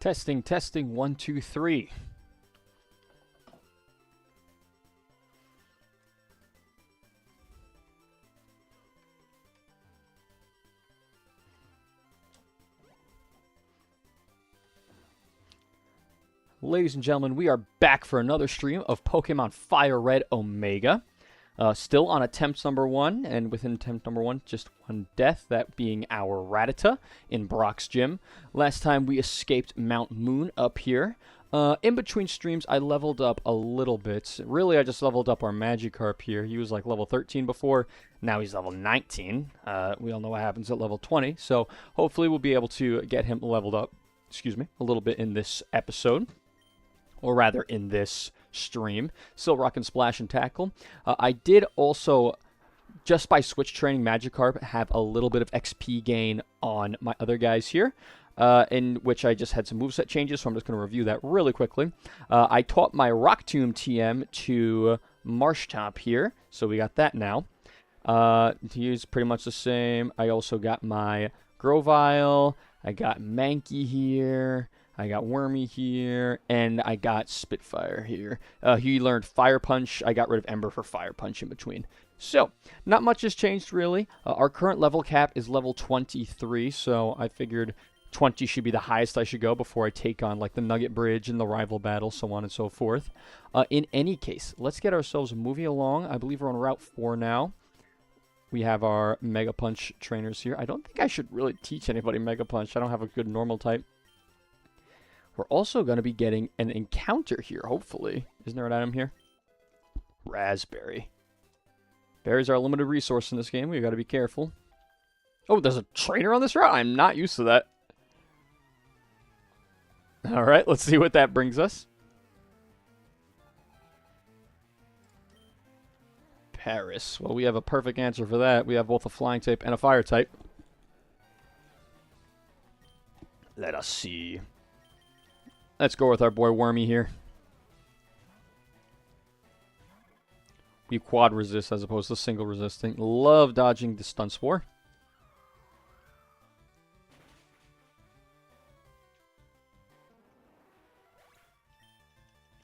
Testing, testing, 1, 2, 3. Ladies and gentlemen, we are back for another stream of Pokemon Fire Red Omega. Still on attempt number 1, and within attempt number 1, just one death, that being our Rattata in Brock's gym. Last time we escaped Mount Moon up here. In between streams, I leveled up a little bit. Really, I just leveled up our Magikarp here. He was like level 13 before. Now he's level 19. We all know what happens at level 20. So hopefully we'll be able to get him leveled up, a little bit in this episode. Or rather, in this stream. Still rocking Splash and Tackle. I did also, just by switch training Magikarp, have a little bit of XP gain on my other guys here. In which I just had some moveset changes, so I'm just going to review that really quickly. I taught my Rock Tomb TM to Marshtomp here, so we got that now. He's pretty much the same. I also got my Grovyle, I got Mankey here, I got Wormy here, and I got Spitfire here. He learned Fire Punch. I got rid of Ember for Fire Punch in between. So, not much has changed really. Our current level cap is level 23, so I figured 20 should be the highest I should go before I take on like the Nugget Bridge and the rival battle, so on and so forth. In any case, let's get ourselves moving along. I believe we're on Route 4 now. We have our Mega Punch trainers here. I don't think I should really teach anybody Mega Punch. I don't have a good normal type. We're also going to be getting an encounter here, hopefully. Isn't there an item here? Raspberry. Berries are a limited resource in this game. We've got to be careful. Oh, there's a trainer on this route? I'm not used to that. Alright, let's see what that brings us. Paris. Well, we have a perfect answer for that. We have both a flying type and a fire type. Let us see. Let's go with our boy Wormy here. We quad resist as opposed to single resisting. Love dodging the stun spore.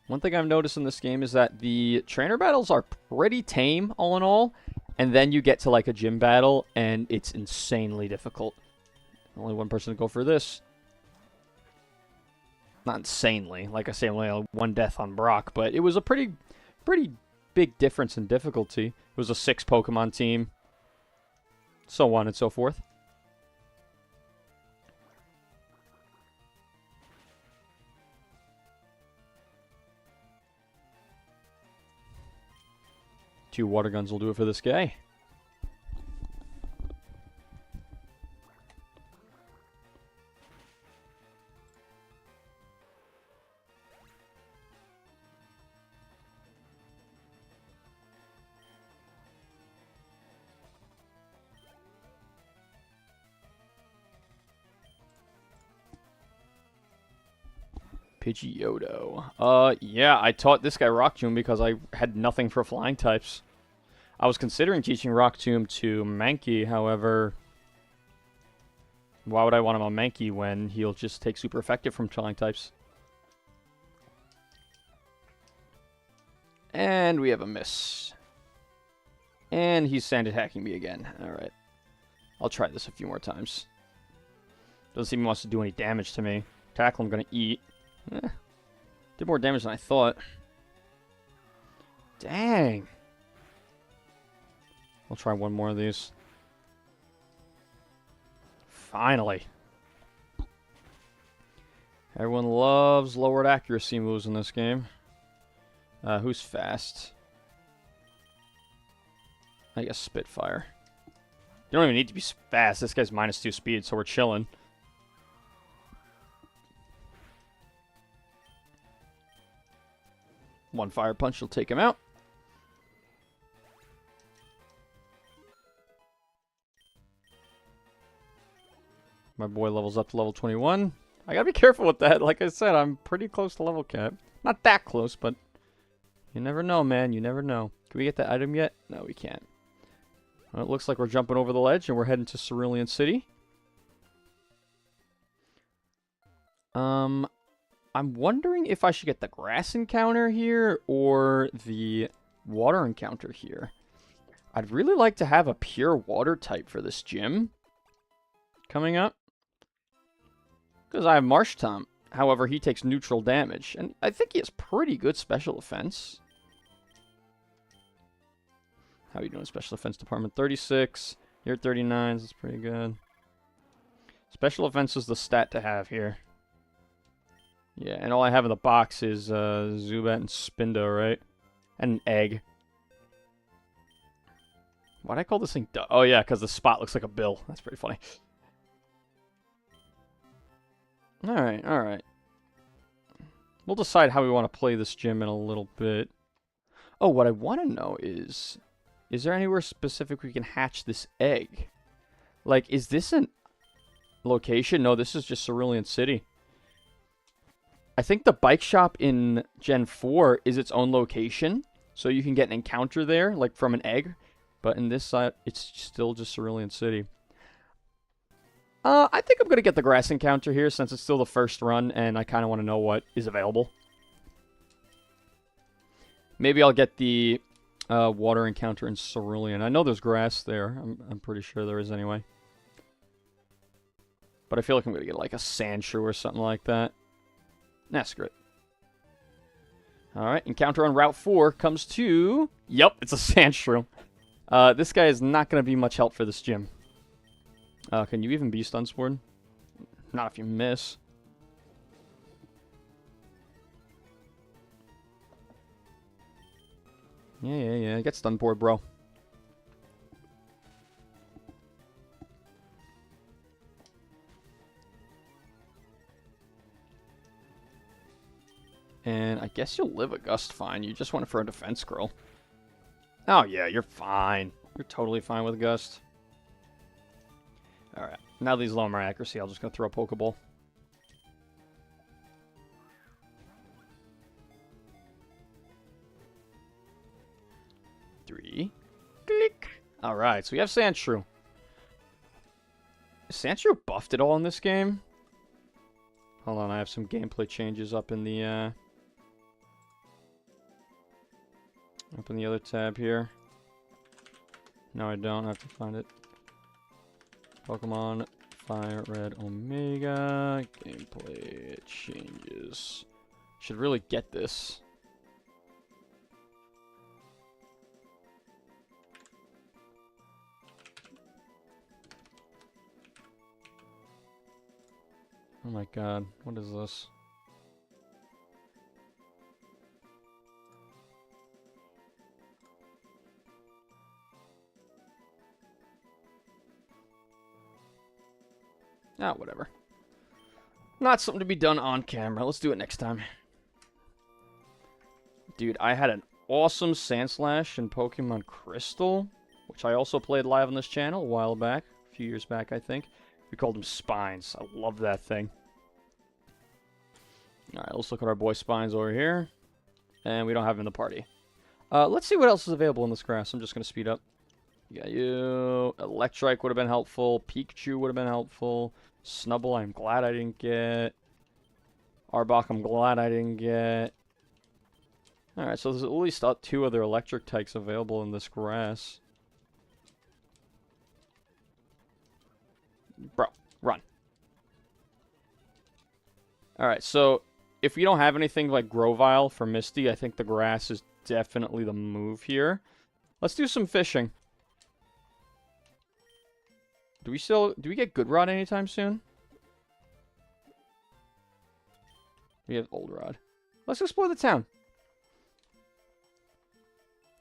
One thing I've noticed in this game is that the trainer battles are pretty tame, all in all. And then you get to like a gym battle, and it's insanely difficult. Only one person to go for this. Not insanely. Like I say, only one death on Brock. But it was a pretty big difference in difficulty. It was a 6 Pokemon team. So on and so forth. Two water guns will do it for this guy. Pidgeotto. Yeah, I taught this guy Rock Tomb because I had nothing for flying types. I was considering teaching Rock Tomb to Mankey, however, why would I want him on Mankey when he'll just take super effective from flying types? And we have a miss. And he's sand attacking me again. Alright. I'll try this a few more times. Doesn't seem he wants to do any damage to me. Tackle I'm gonna eat. Did more damage than I thought. Dang. I'll try one more of these. Finally. Everyone loves lowered accuracy moves in this game. Who's fast? I guess Spitfire. You don't even need to be fast. This guy's -2 speed, so we're chilling. One Fire Punch will take him out. My boy levels up to level 21. I gotta be careful with that. Like I said, I'm pretty close to level cap. Not that close, but you never know, man. You never know. Can we get that item yet? No, we can't. Well, it looks like we're jumping over the ledge and we're heading to Cerulean City. I'm wondering if I should get the grass encounter here or the water encounter here. I'd really like to have a pure water type for this gym coming up. Because I have Marshtomp. However, he takes neutral damage. And I think he has pretty good special defense. How are you doing, special defense department? 36. You're at 39. That's pretty good. Special offense is the stat to have here. Yeah, and all I have in the box is Zubat and Spindo, right? And an egg. Why'd I call this thing Oh, yeah, because the spot looks like a bill. That's pretty funny. Alright, alright. We'll decide how we want to play this gym in a little bit. Oh, what I want to know is there anywhere specific we can hatch this egg? Like, is this an location? No, this is just Cerulean City. I think the bike shop in Gen 4 is its own location, so you can get an encounter there, like from an egg. But in this side, it's still just Cerulean City. I think I'm going to get the grass encounter here, since it's still the first run, and I kind of want to know what is available. Maybe I'll get the water encounter in Cerulean. I know there's grass there. I'm pretty sure there is anyway. But I feel like I'm going to get like a Sandshrew or something like that. Nah, screw it. Alright, encounter on Route 4 comes to... Yep, it's a Sandshrew. This guy is not going to be much help for this gym. Can you even be stun spored? Not if you miss. Yeah. Get stun board, bro. And I guess you'll live a Gust fine. You just want it for a defense scroll. Oh, yeah, you're fine. You're totally fine with Gust. Alright. Now that he's low on my accuracy, I'll just go throw a Pokeball. Three. Click. Alright, so we have Sandshrew. Is Sandshrew buffed at all in this game? Hold on, I have some gameplay changes up in the other tab here. No, I don't. I have to find it. Pokémon Fire Red Omega. Gameplay changes. Should really get this. Oh my god, what is this? Ah, whatever. Not something to be done on camera. Let's do it next time. Dude, I had an awesome Sandslash in Pokemon Crystal, which I also played live on this channel a while back. A few years back, I think. We called him Spines. I love that thing. Alright, let's look at our boy Spines over here. And we don't have him in the party. Let's see what else is available in this grass. I'm just going to speed up. You got you. Electrike would have been helpful. Pikachu would have been helpful. Snubble, I'm glad I didn't get. Arbok, I'm glad I didn't get. Alright, so there's at least 2 other electric types available in this grass. Bro, run. Alright, so if you don't have anything like Grovyle for Misty, I think the grass is definitely the move here. Let's do some fishing. Do we get Good Rod anytime soon? We have Old Rod. Let's explore the town.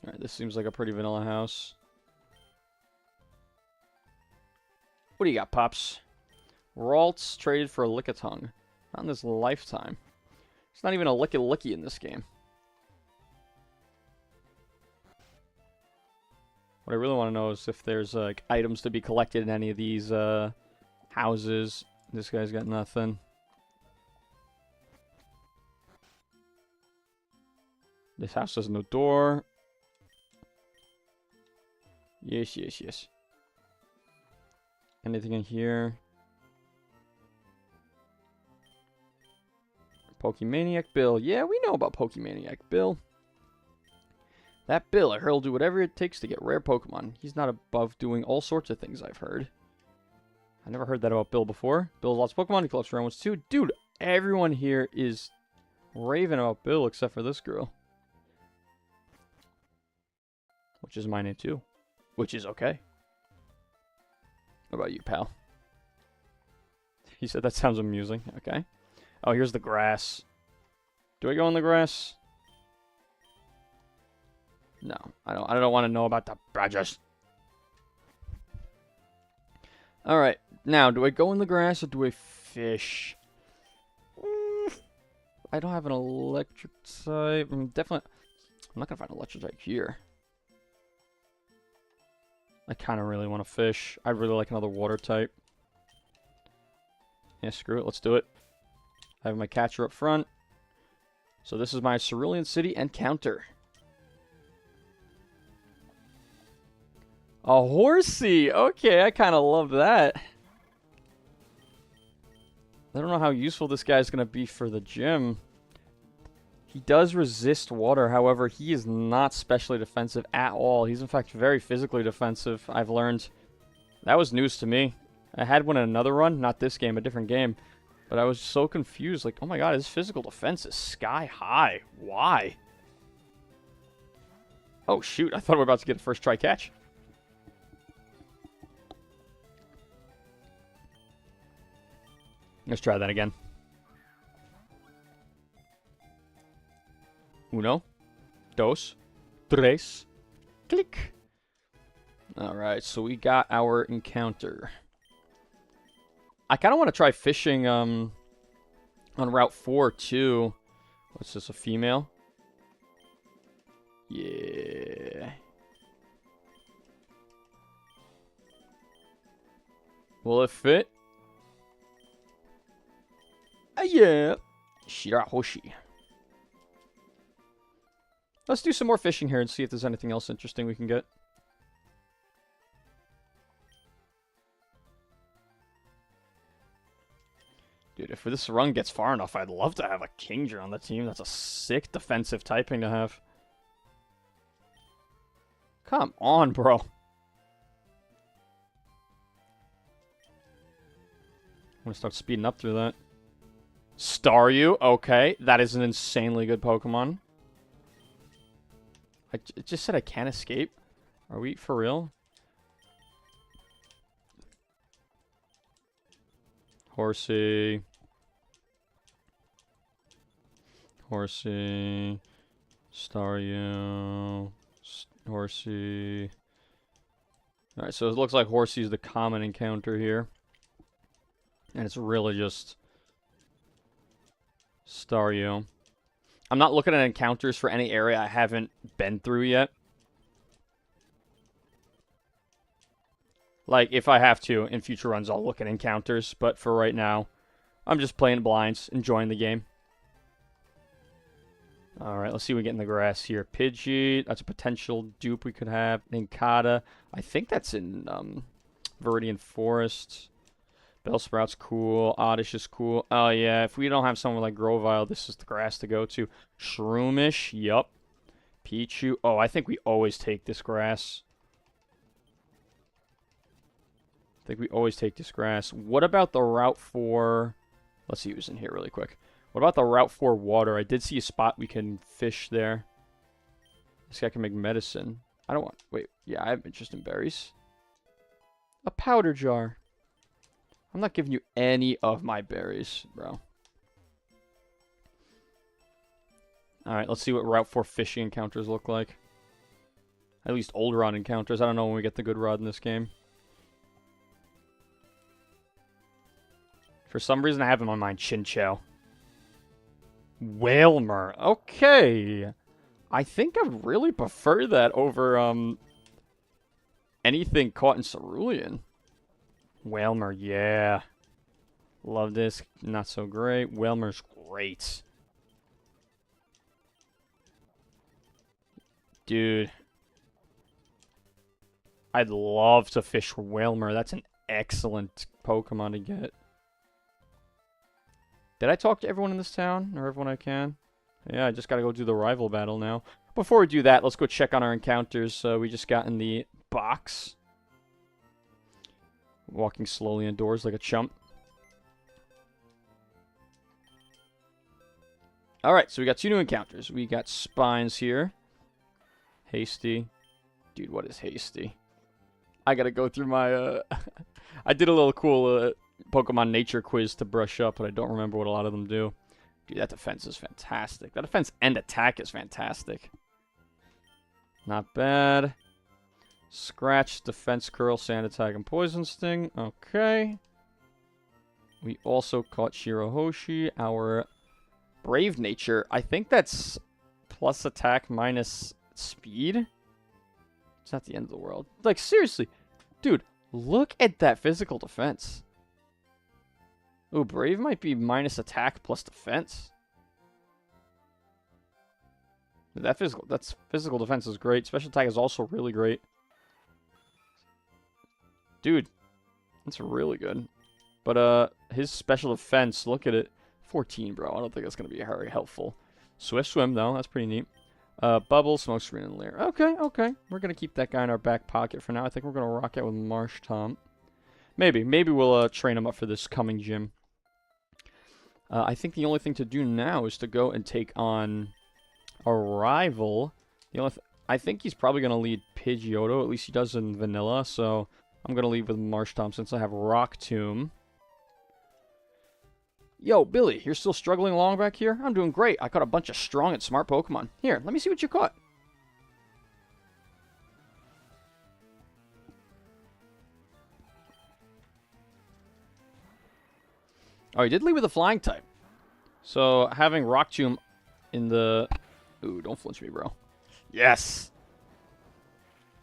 Alright, this seems like a pretty vanilla house. What do you got, Pops? Ralts traded for a Lickitung. Not in this lifetime. It's not even a Licky in this game. What I really want to know is if there's like items to be collected in any of these houses. This guy's got nothing. This house has no door. Yes. Anything in here? Pokemaniac Bill. Yeah, we know about Pokemaniac Bill. That Bill, he'll do whatever it takes to get rare Pokemon. He's not above doing all sorts of things, I've heard. I never heard that about Bill before. Bill has lots of Pokemon. He collects rare ones too. Dude, everyone here is raving about Bill except for this girl. Which is my name too. Which is okay. What about you, pal? He said that sounds amusing. Okay. Oh, here's the grass. Do I go in the grass? No, I don't want to know about the badgers. Alright, now, do I go in the grass or do I fish? I don't have an electric type. I'm not going to find an electric type here. I kind of really want to fish. I'd really like another water type. Yeah, screw it. Let's do it. I have my catcher up front. So this is my Cerulean City encounter. A horsey! Okay, I kind of love that. I don't know how useful this guy's going to be for the gym. He does resist water, however, he is not specially defensive at all. He's in fact very physically defensive, I've learned. That was news to me. I had one in another run, not this game, a different game. But I was so confused, like, oh my god, his physical defense is sky high. Why? Oh shoot, I thought we were about to get a first try catch. Let's try that again. Uno, dos, tres, click. Alright, so we got our encounter. I kind of want to try fishing on Route 4 too. What's this, a female? Yeah. Will it fit? Yeah. Shirahoshi. Let's do some more fishing here and see if there's anything else interesting we can get. Dude, if this run gets far enough, I'd love to have a Kingdra on the team. That's a sick defensive typing to have. Come on, bro. I'm gonna start speeding up through that. Staryu, okay. That is an insanely good Pokemon. It just said I can't escape. Are we for real? Horsey. Horsey. Staryu. Horsey. Alright, so it looks like Horsey's the common encounter here. And it's really just Staryu. I'm not looking at encounters for any area I haven't been through yet. Like, if I have to, in future runs, I'll look at encounters. But for right now, I'm just playing blinds, enjoying the game. Alright, let's see what we get in the grass here. Pidgey, that's a potential dupe we could have. Nincada, I think that's in Viridian Forest. Bellsprout's cool. Oddish is cool. Oh, yeah. If we don't have someone like Grovyle, this is the grass to go to. Shroomish. Yup. Pichu. Oh, I think we always take this grass. I think we always take this grass. What about the Route 4? Let's see who's in here really quick. What about the Route 4 water? I did see a spot we can fish there. This guy can make medicine. I don't want... Wait. Yeah, I have interest in berries. A powder jar. I'm not giving you any of my berries, bro. Alright, let's see what Route 4 fishing encounters look like. At least old rod encounters. I don't know when we get the good rod in this game. For some reason, I have in my mind Chinchou. Whalmer. Okay. I think I would really prefer that over anything caught in Cerulean. Whalmer, yeah. Love this. Not so great. Whalmer's great. Dude. I'd love to fish Whalmer. That's an excellent Pokemon to get. Did I talk to everyone in this town? Or everyone I can? Yeah, I just gotta go do the rival battle now. Before we do that, let's go check on our encounters. We just got in the box. Walking slowly indoors like a chump. Alright, so we got 2 new encounters. We got Spines here. Hasty. Dude, what is Hasty? I gotta go through my, I did a little cool, Pokemon nature quiz to brush up, but I don't remember what a lot of them do. Dude, that defense is fantastic. That defense and attack is fantastic. Not bad. Scratch, defense, curl, sand attack, and poison sting. Okay. We also caught Shirahoshi, our brave nature. I think that's plus attack minus speed. It's not the end of the world. Like, seriously. Dude, look at that physical defense. Ooh, brave might be minus attack plus defense. That's physical defense is great. Special attack is also really great. Dude, that's really good. But his special defense, look at it. 14, bro. I don't think that's going to be very helpful. Swift swim, though. That's pretty neat. Bubble, smoke screen, and lair. Okay, okay. We're going to keep that guy in our back pocket for now. I think we're going to rock out with Marsh Tom. Maybe we'll train him up for this coming gym. I think the only thing to do now is to go and take on a rival. I think he's probably going to lead Pidgeotto. At least he does in Vanilla. So I'm going to leave with Marsh Tom since I have Rock Tomb. Yo, Billy, you're still struggling along back here? I'm doing great. I caught a bunch of strong and smart Pokemon. Here, let me see what you caught. Oh, he did lead with a flying type. So, having Rock Tomb in the... Ooh, don't flinch me, bro. Yes!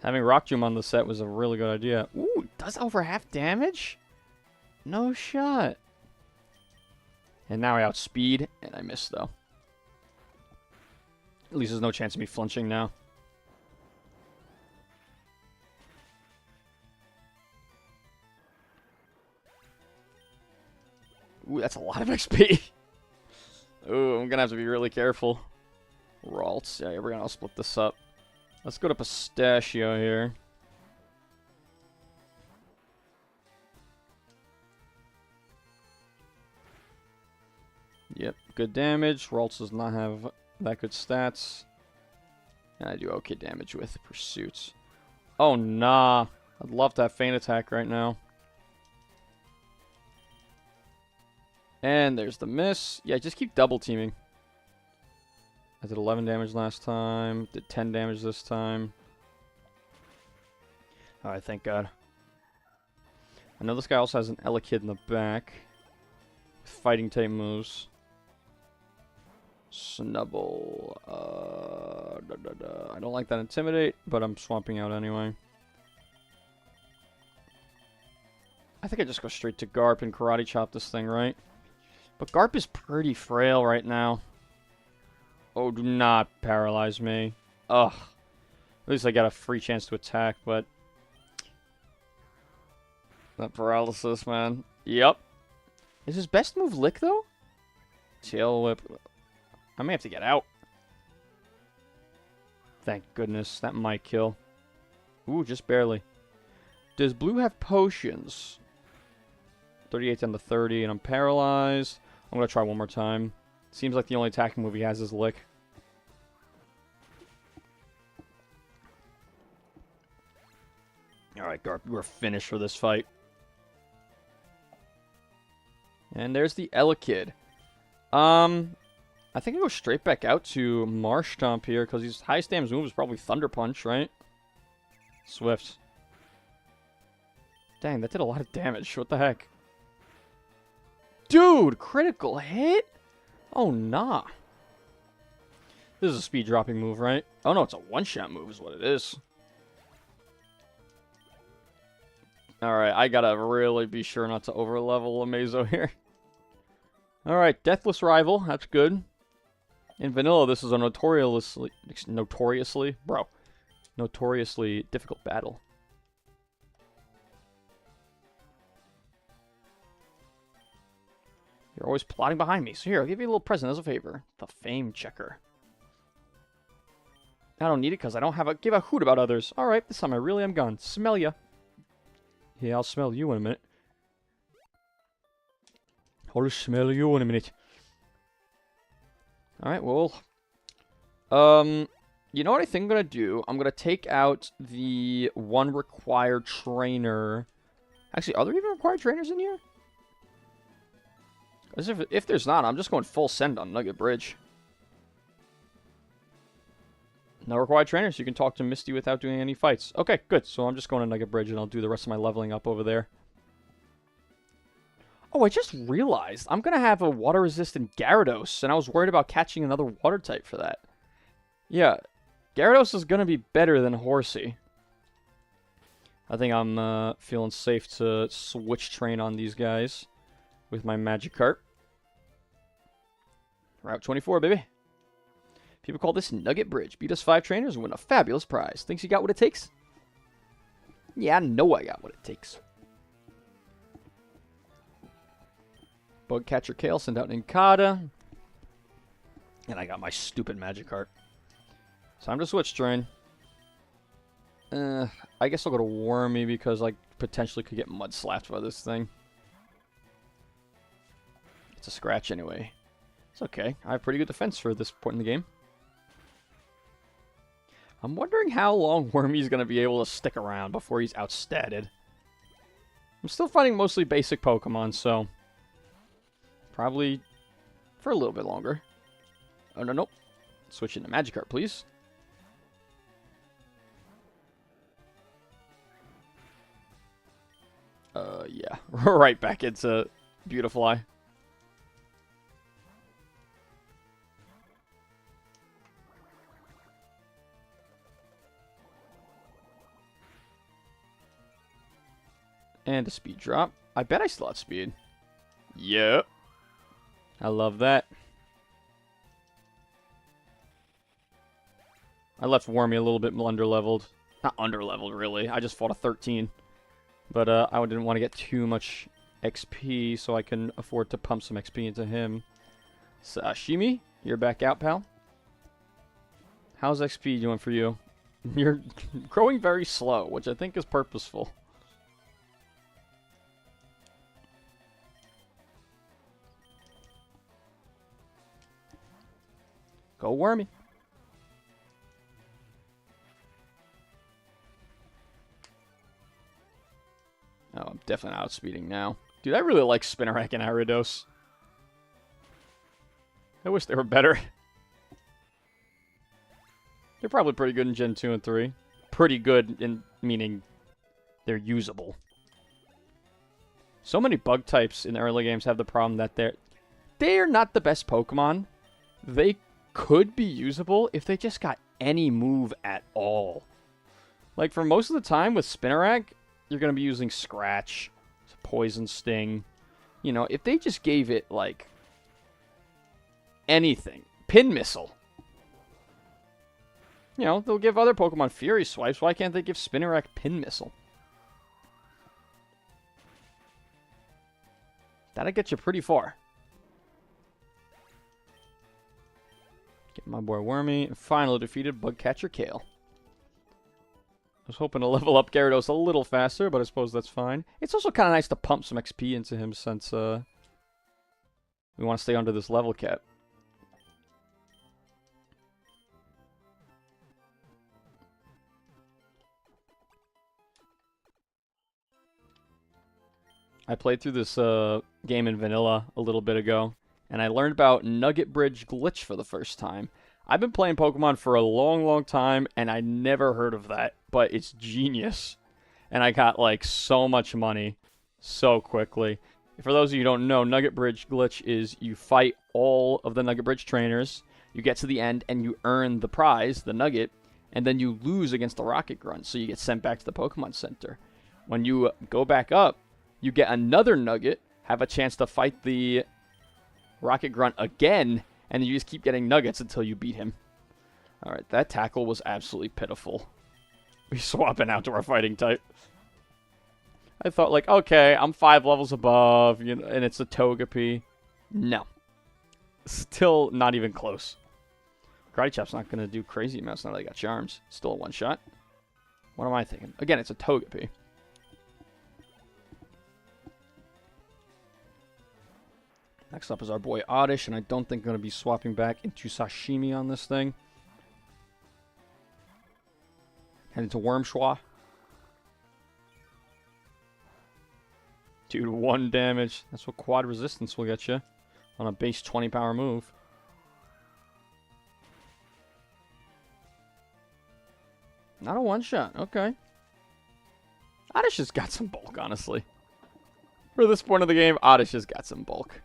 Having Rock Tomb on the set was a really good idea. Ooh, it does over half damage? No shot. And now I outspeed, and I miss, though. At least there's no chance of me flinching now. Ooh, that's a lot of XP. Ooh, I'm gonna have to be really careful. Ralts. Yeah, we're gonna split this up. Let's go to Pistachio here. Yep, good damage. Ralts does not have that good stats. And I do okay damage with Pursuits. Oh, nah. I'd love to have Feint Attack right now. And there's the miss. Yeah, just keep double teaming. I did 11 damage last time. Did 10 damage this time. Alright, thank God. I know this guy also has an Elekid in the back. With fighting type moves. Snubble. I don't like that Intimidate, but I'm swamping out anyway. I think I just go straight to Garp and Karate Chop this thing, right? But Garp is pretty frail right now. Oh, do not paralyze me. Ugh. At least I got a free chance to attack, but... that paralysis, man. Yep. Is his best move Lick, though? Tail Whip. I may have to get out. Thank goodness. That might kill. Ooh, just barely. Does Blue have potions? 38 down to 30, and I'm paralyzed. I'm going to try one more time. Seems like the only attacking move he has is Lick. Alright, Garp, we're finished for this fight. And there's the Elekid. I think I go straight back out to Marshtomp here, because his highest damage move is probably Thunder Punch, right? Swift. Dang, that did a lot of damage. What the heck? Dude, critical hit? Oh, nah. This is a speed dropping move, right? Oh, no, it's a one-shot move is what it is. Alright, I gotta really be sure not to over-level Amazo here. Alright, Deathless Rival. That's good. In Vanilla, this is a notoriously difficult battle. You're always plotting behind me. So here, I'll give you a little present as a favor. The fame checker. I don't need it because I don't give a hoot about others. Alright, this time I really am gone. Smell ya. Yeah, I'll smell you in a minute. I'll smell you in a minute. Alright, well. You know what I think I'm going to do? I'm going to take out the one required trainer. Actually, are there even required trainers in here? As if there's not, I'm just going full send on Nugget Bridge. No required trainers. You can talk to Misty without doing any fights. Okay, good. So I'm just going to Nugget Bridge, and I'll do the rest of my leveling up over there. Oh, I just realized I'm going to have a water-resistant Gyarados, and I was worried about catching another water type for that. Yeah, Gyarados is going to be better than Horsey. I think I'm feeling safe to switch train on these guys with my Magikarp. Route 24, baby. People call this Nugget Bridge. Beat us 5 trainers and win a fabulous prize. Thinks you got what it takes? Yeah, I know I got what it takes. Bug Catcher Kale, send out Nincada. And I got my stupid Magikarp. Time to switch train. I guess I'll go to Wormy because I potentially could get mud slapped by this thing. It's a scratch anyway. It's okay. I have pretty good defense for this point in the game. I'm wondering how long Wormy's going to be able to stick around before he's outstatted. I'm still fighting mostly basic Pokemon, so probably for a little bit longer. Oh, no, nope. Switch into Magikarp, please. Yeah. Right back into Beautifly. And a speed drop. I bet I still have speed. Yep. I love that. I left Wormy a little bit under-leveled. Not under-leveled, really. I just fought a 13. But I didn't want to get too much XP, so I can afford to pump some XP into him. Sashimi, you're back out, pal. How's XP doing for you? You're growing very slow, which I think is purposeful. Go Wormy. Oh, I'm definitely outspeeding now. Dude, I really like Spinarak and Ariados. I wish they were better. They're probably pretty good in Gen 2 and 3. Pretty good in meaning they're usable. So many bug types in the early games have the problem that they're not the best Pokemon. They could be usable if they just got any move at all. Like, for most of the time with Spinarak, you're going to be using Scratch, Poison Sting. You know, if they just gave it, like, anything. Pin Missile. You know, they'll give other Pokemon Fury Swipes. Why can't they give Spinarak Pin Missile? That'll get you pretty far. Get my boy Wormy. And finally defeated Bug Catcher Kale. I was hoping to level up Gyarados a little faster, but I suppose that's fine. It's also kind of nice to pump some XP into him since we want to stay under this level cap. I played through this game in vanilla a little bit ago, and I learned about Nugget Bridge Glitch for the first time. I've been playing Pokemon for a long, long time, and I never heard of that, but it's genius. And I got, like, so much money so quickly. For those of you who don't know, Nugget Bridge Glitch is you fight all of the Nugget Bridge trainers, you get to the end, and you earn the prize, the Nugget, and then you lose against the Rocket Grunt, so you get sent back to the Pokemon Center. When you go back up, you get another Nugget, have a chance to fight the Rocket Grunt again, and you just keep getting nuggets until you beat him. Alright, that tackle was absolutely pitiful. We swapping out to our fighting type. I thought, like, okay, I'm 5 levels above, you know, and it's a Togepi. No. Still not even close. Karate Chop's not going to do crazy amounts now that I got Charms. Still a one-shot. What am I thinking? Again, it's a Togepi. Next up is our boy Oddish, and I don't think I'm going to be swapping back into Sashimi on this thing. Head into Wormschwa. 2 to 1 damage. That's what quad resistance will get you on a base 20 power move. Not a one-shot. Okay. Oddish has got some bulk, honestly. For this point of the game, Oddish has got some bulk.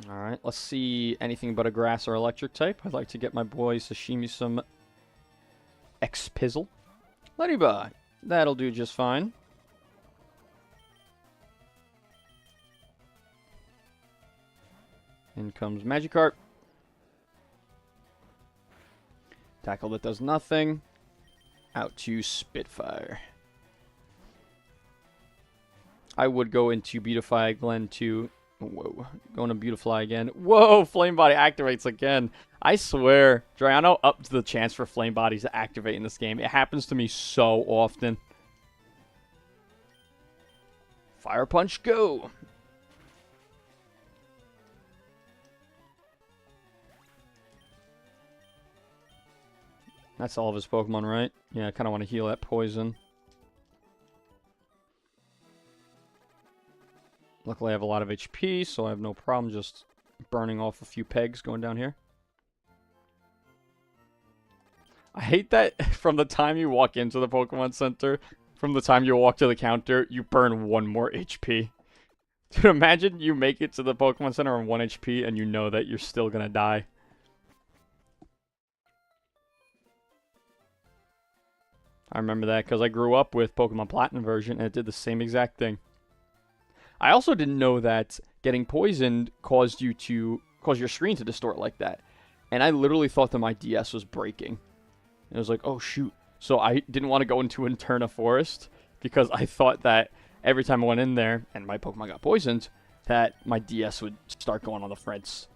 Alright, let's see anything but a grass or electric type. I'd like to get my boy Sashimi some X-Pizzle. Ladybug. That'll do just fine. In comes Magikarp. Tackle that does nothing. Out to Spitfire. I would go into Beautify Glen too. Whoa. Going to Beautifly again. Whoa! Flame Body activates again. I swear, Drayano upped the chance for Flame Bodies to activate in this game. It happens to me so often. Fire Punch, go! That's all of his Pokemon, right? Yeah, I kind of want to heal that poison. Luckily, I have a lot of HP, so I have no problem just burning off a few pegs going down here. I hate that from the time you walk into the Pokemon Center, from the time you walk to the counter, you burn 1 more HP. Dude, imagine you make it to the Pokemon Center on 1 HP and you know that you're still gonna die. I remember that because I grew up with Pokemon Platinum version and it did the same exact thing. I also didn't know that getting poisoned caused your screen to distort like that. And I literally thought that my DS was breaking. It was like, oh shoot. So I didn't want to go into Interna Forest because I thought that every time I went in there and my Pokemon got poisoned, that my DS would start going on the fritz.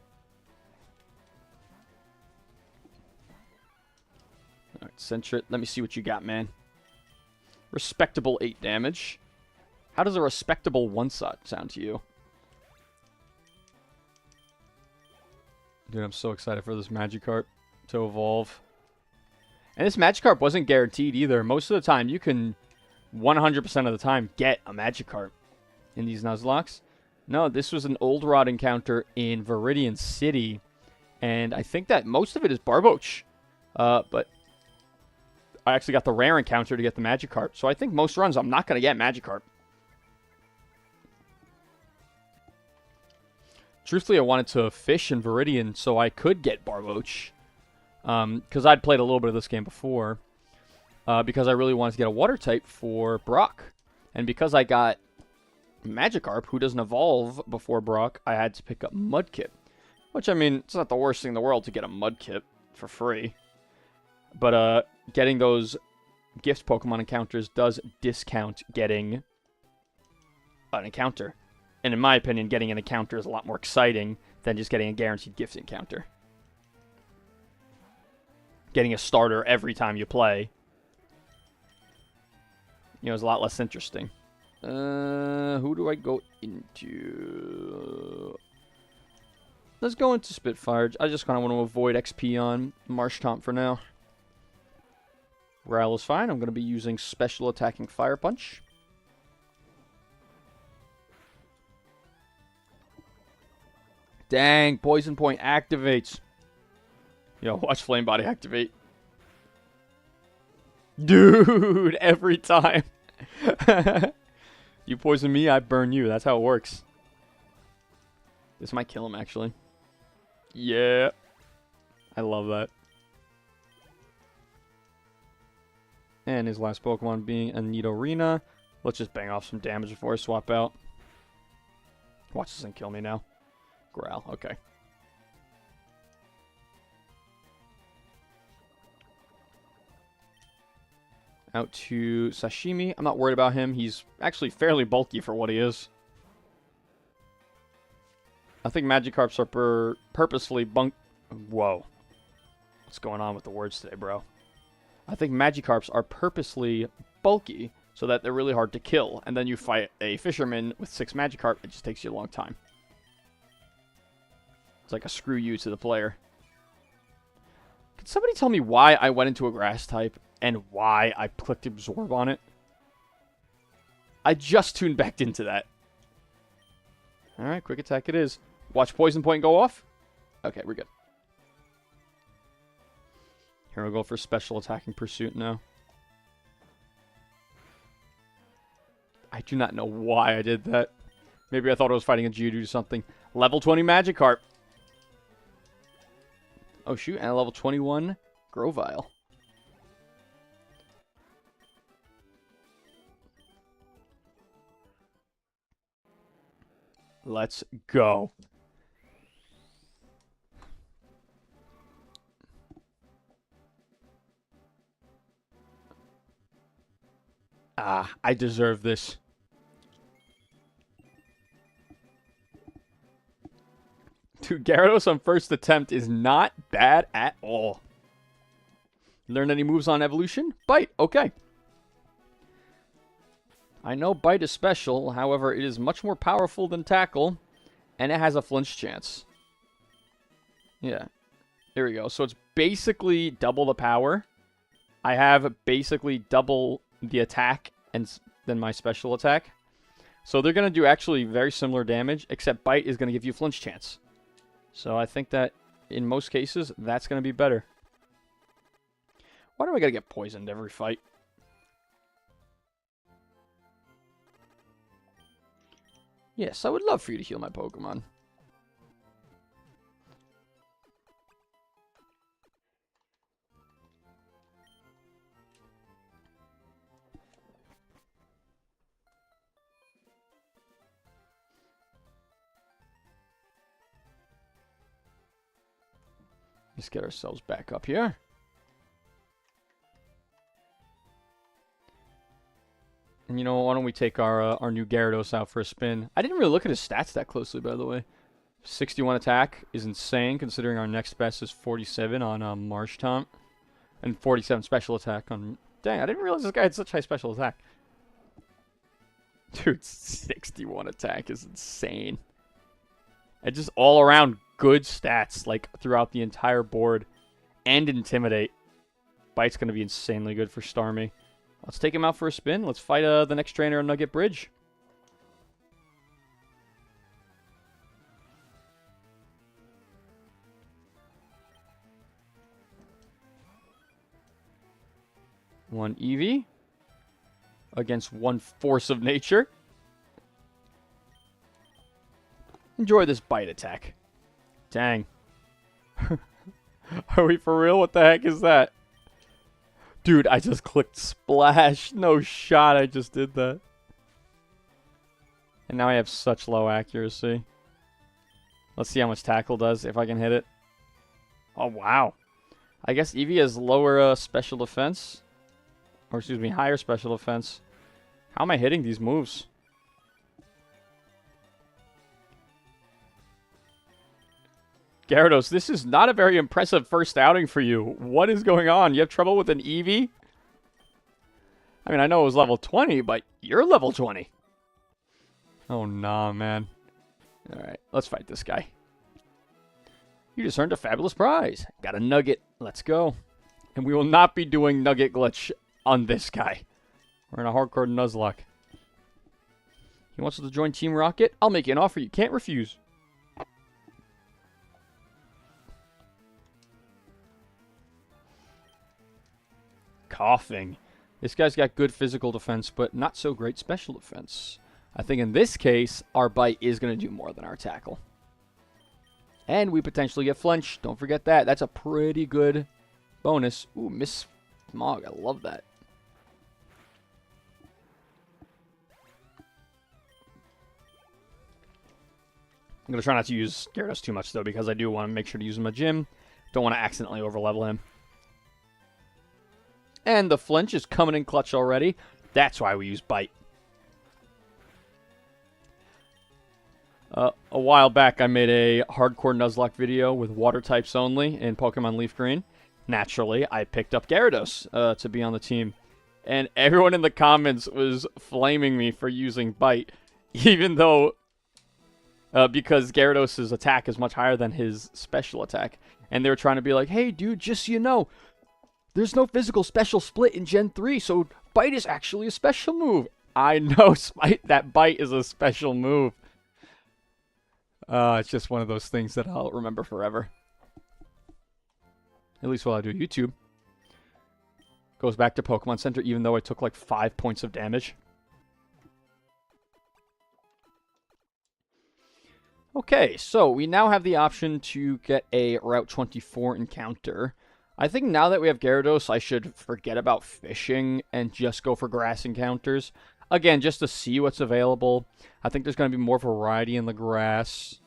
Alright, Sentret, let me see what you got, man. Respectable 8 damage. How does a respectable one-shot sound to you? Dude, I'm so excited for this Magikarp to evolve. And this Magikarp wasn't guaranteed either. Most of the time, you can 100% of the time get a Magikarp in these Nuzlockes. No, this was an Old Rod encounter in Viridian City. And I think that most of it is Barboach. But I actually got the rare encounter to get the Magikarp. So I think most runs I'm not going to get Magikarp. Truthfully, I wanted to fish in Viridian so I could get Barboach. Because I'd played a little bit of this game before. Because I really wanted to get a water type for Brock. And because I got Magikarp, who doesn't evolve before Brock, I had to pick up Mudkip. Which, I mean, it's not the worst thing in the world to get a Mudkip for free. But getting those gift Pokemon encounters does discount getting an encounter. And in my opinion, getting an encounter is a lot more exciting than just getting a guaranteed gift encounter. Getting a starter every time you play, is a lot less interesting. Who do I go into? Let's go into Spitfire. I just kind of want to avoid XP on Marshtomp for now. Growl is fine. I'm going to be using special attacking Fire Punch. Dang, Poison Point activates. Yo, watch Flame Body activate. Dude, every time. You poison me, I burn you. That's how it works. This might kill him, actually. Yeah. I love that. And his last Pokemon being a Nidorina. Let's just bang off some damage before I swap out. Watch this thing kill me now. Growl, okay. Out to Sashimi. I'm not worried about him. He's actually fairly bulky for what he is. I think Magikarps are purposefully Whoa. What's going on with the words today, bro? I think Magikarps are purposely bulky so that they're really hard to kill. And then you fight a fisherman with 6 Magikarp. It just takes you a long time. It's like a screw you to the player. Can somebody tell me why I went into a grass type and why I clicked Absorb on it? I just tuned back into that. Alright, quick attack it is. Watch Poison Point go off. Okay, we're good. Here we'll go for Special Attacking Pursuit now. I do not know why I did that. Maybe I thought I was fighting a Geodude or something. Level 20 Magikarp. Oh shoot, and a level 21 Grovyle. Let's go. Ah, I deserve this. Dude, Gyarados on first attempt is not bad at all. Learn any moves on evolution? Bite, okay. I know Bite is special, however, it is much more powerful than Tackle, and it has a flinch chance. Yeah, there we go. So it's basically double the power. I have basically double the attack and then my special attack. So they're going to do actually very similar damage, except Bite is going to give you flinch chance. So I think that in most cases, that's going to be better. Why do I got to get poisoned every fight? Yes, I would love for you to heal my Pokemon. Let's get ourselves back up here. And you know, why don't we take our new Gyarados out for a spin? I didn't really look at his stats that closely, by the way. 61 attack is insane, considering our next best is 47 on Marshtomp. And 47 special attack on... Dang, I didn't realize this guy had such high special attack. Dude, 61 attack is insane. And just all around good stats, like, throughout the entire board. And Intimidate. Bite's going to be insanely good for Starmie. Let's take him out for a spin. Let's fight the next trainer on Nugget Bridge. One Eevee against one Force of Nature. Enjoy this Bite attack. Dang. Are we for real? What the heck is that? Dude, I just clicked Splash. No shot, I just did that. And now I have such low accuracy. Let's see how much Tackle does, if I can hit it. Oh, wow. I guess Eevee has lower special defense. Or, excuse me, higher special defense. How am I hitting these moves? Gyarados, this is not a very impressive first outing for you. What is going on? You have trouble with an Eevee? I mean, I know it was level 20, but you're level 20. Oh, nah, man. Alright, let's fight this guy. You just earned a fabulous prize. Got a Nugget. Let's go. And we will not be doing Nugget Glitch on this guy. We're in a hardcore Nuzlocke. He wants us to join Team Rocket? I'll make you an offer you can't refuse. Coughing. This guy's got good physical defense, but not so great special defense. I think in this case, our Bite is going to do more than our Tackle. And we potentially get Flinch. Don't forget that. That's a pretty good bonus. Ooh, Miss Smog. I love that. I'm going to try not to use Gyarados too much, though, because I do want to make sure to use him in my gym. Don't want to accidentally overlevel him. And the flinch is coming in clutch already. That's why we use Bite. A while back, I made a hardcore Nuzlocke video with water types only in Pokemon Leaf Green. Naturally, I picked up Gyarados to be on the team. And everyone in the comments was flaming me for using Bite. Even though, because Gyarados' attack is much higher than his special attack. And they were trying to be like, hey dude, just so you know, there's no physical special split in Gen 3, so Bite is actually a special move. I know that Bite is a special move. It's just one of those things that I'll remember forever. At least while I do YouTube. Goes back to Pokemon Center, even though I took like 5 points of damage. Okay, so we now have the option to get a Route 24 encounter. I think now that we have Gyarados, I should forget about fishing and just go for grass encounters. Again, just to see what's available. I think there's going to be more variety in the grass.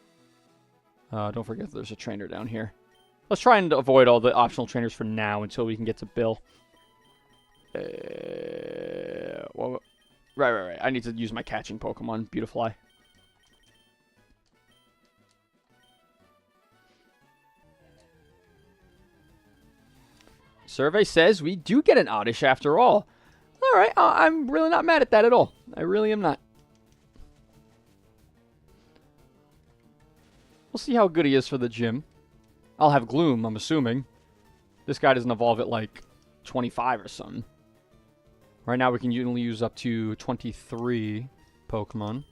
Don't forget there's a trainer down here. Let's try and avoid all the optional trainers for now until we can get to Bill. Well, right. I need to use my catching Pokemon, Beautifly. Survey says we do get an Oddish after all. Alright, I'm really not mad at that at all. I really am not. We'll see how good he is for the gym. I'll have Gloom, I'm assuming. This guy doesn't evolve at like 25 or something. Right now we can only use up to 23 Pokemon.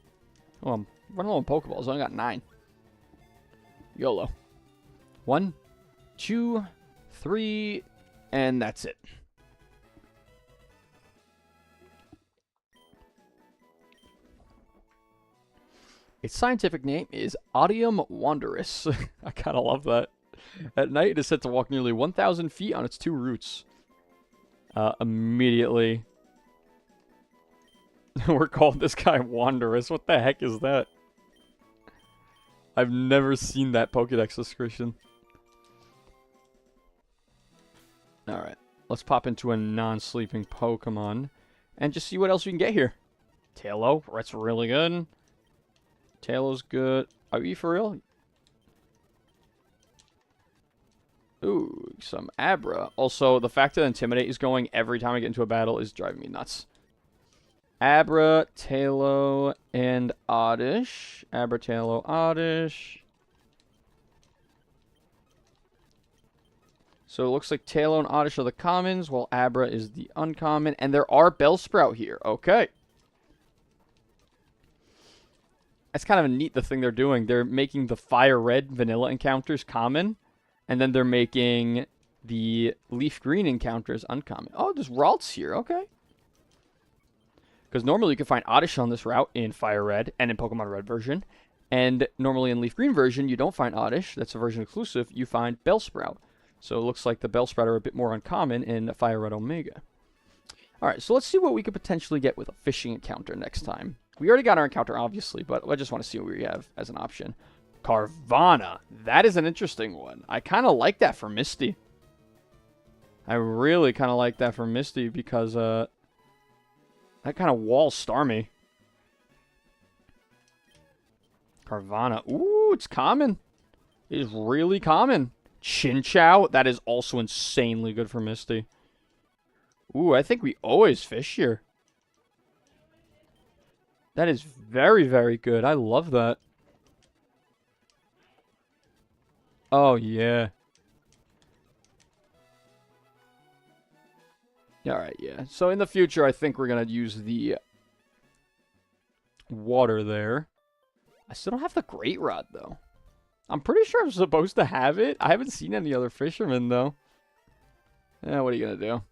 Oh, I'm running low on Pokeballs. I only got 9. YOLO. 1, 2, 3, and that's it. Its scientific name is Odium Wanderus. I kind of love that. At night, it is said to walk nearly 1,000 feet on its 2 roots. Immediately, we're calling this guy Wanderus. What the heck is that? I've never seen that Pokédex description. Alright, let's pop into a non-sleeping Pokemon and just see what else we can get here. Tailo, that's really good. Tailo's good. Are you for real? Ooh, some Abra. Also, the fact that Intimidate is going every time I get into a battle is driving me nuts. Abra, Tailo, and Oddish. Abra, Tailo, Oddish. So it looks like Tailo and Oddish are the commons, while Abra is the uncommon. And there are Bellsprout here. Okay. That's kind of neat, the thing they're doing. They're making the Fire Red vanilla encounters common, and then they're making the Leaf Green encounters uncommon. Oh, there's Ralts here. Okay. Because normally you can find Oddish on this route in Fire Red and in Pokemon Red version. And normally in Leaf Green version, you don't find Oddish. That's a version exclusive. You find Bellsprout. So it looks like the Bellsprout are a bit more uncommon in Fire Red Omega. Alright, so let's see what we could potentially get with a fishing encounter next time. We already got our encounter, obviously, but I just want to see what we have as an option. Carvana. That is an interesting one. I kind of like that for Misty. I really kind of like that for Misty because that kind of walls Starmie. Carvana. Ooh, it's common. It is really common. Chinchou. That is also insanely good for Misty. Ooh, I think we always fish here. That is very, very good. I love that. Oh, yeah. Alright, yeah. So in the future, I think we're going to use the water there. I still don't have the Great Rod, though. I'm pretty sure I'm supposed to have it. I haven't seen any other fishermen, though. What are you going to do?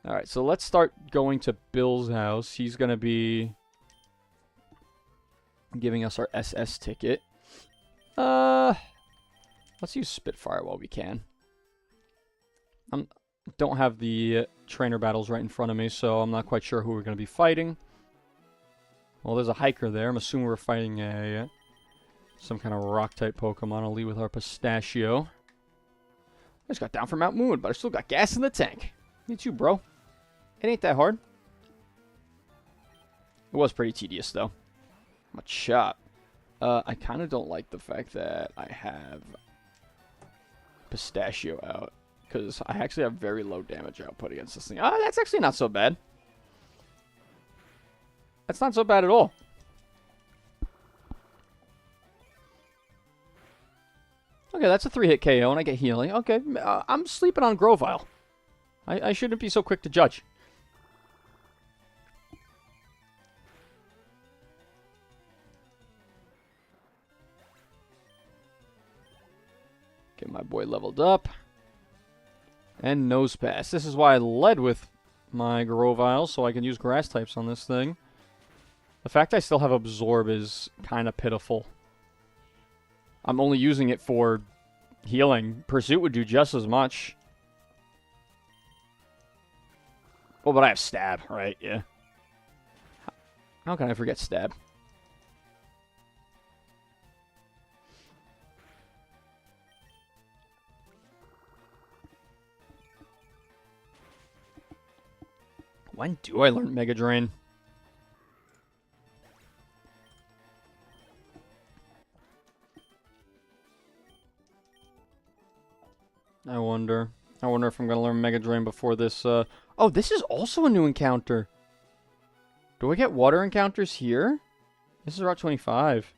Alright, so let's start going to Bill's house. He's going to be giving us our SS ticket. Let's use Spitfire while we can. I don't have the trainer battles right in front of me, so I'm not quite sure who we're going to be fighting. Well, there's a hiker there. I'm assuming we're fighting some kind of rock-type Pokemon. I'll lead with our Pistachio. I just got down from Mount Moon, but I still got gas in the tank. Me too, bro. It ain't that hard. It was pretty tedious, though. I'm a chop. I kind of don't like the fact that I have Pistachio out, because I actually have very low damage output against this thing. Oh, that's actually not so bad. That's not so bad at all. Okay, that's a 3-hit KO, and I get healing. Okay, I'm sleeping on Grovyle. I shouldn't be so quick to judge. Get my boy leveled up. And Nose Pass. This is why I led with my Grovyle, so I can use grass types on this thing. The fact I still have Absorb is kind of pitiful. I'm only using it for healing. Pursuit would do just as much. Oh, but I have Stab, right? Yeah. How can I forget Stab? When do I learn Mega Drain? I wonder if I'm going to learn Mega Drain before this. Oh, this is also a new encounter. Do I get water encounters here? This is Route 25.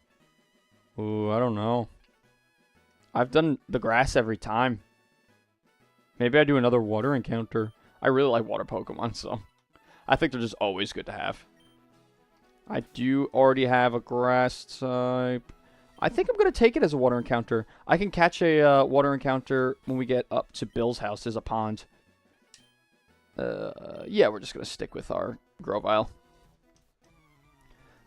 Ooh, I don't know. I've done the grass every time. Maybe I do another water encounter. I really like water Pokemon, so I think they're just always good to have. I do already have a grass type. I think I'm going to take it as a water encounter. I can catch a water encounter when we get up to Bill's house. There's a pond. Yeah, we're just going to stick with our Grovyle.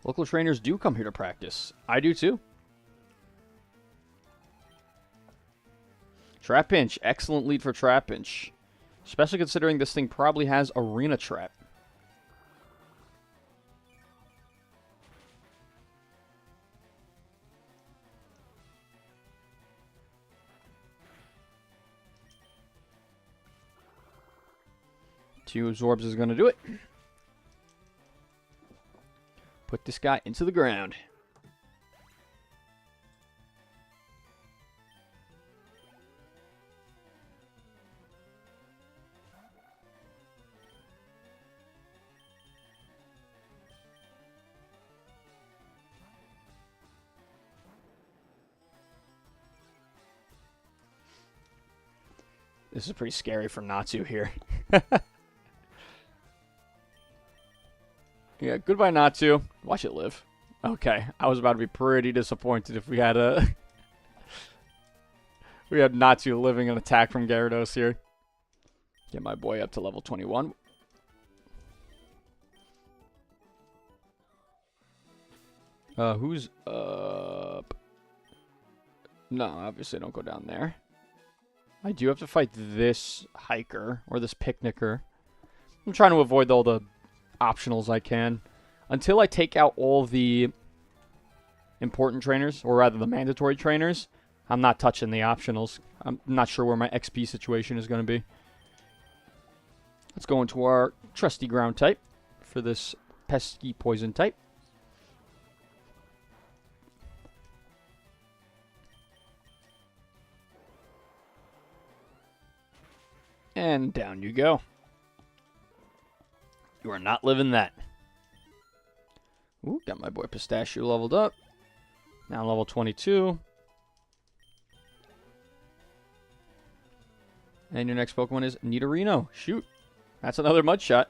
Local trainers do come here to practice. I do too. Trapinch. Excellent lead for Trapinch. Especially considering this thing probably has Arena Trap. Two Absorbs is going to do it. Put this guy into the ground. This is pretty scary for Natsu here. Yeah, goodbye Natsu. Watch it live. Okay, I was about to be pretty disappointed if we had a... we had Natsu living an attack from Gyarados here. Get my boy up to level 21. Who's up? No, obviously don't go down there. I do have to fight this hiker, or this picnicker. I'm trying to avoid all the optionals I can. Until I take out all the important trainers, or rather the mandatory trainers, I'm not touching the optionals. I'm not sure where my XP situation is going to be. Let's go into our trusty ground type for this pesky poison type. And down you go. You are not living that. Ooh, got my boy Pistachio leveled up. Now level 22. And your next Pokemon is Nidorino. Shoot. That's another mud shot.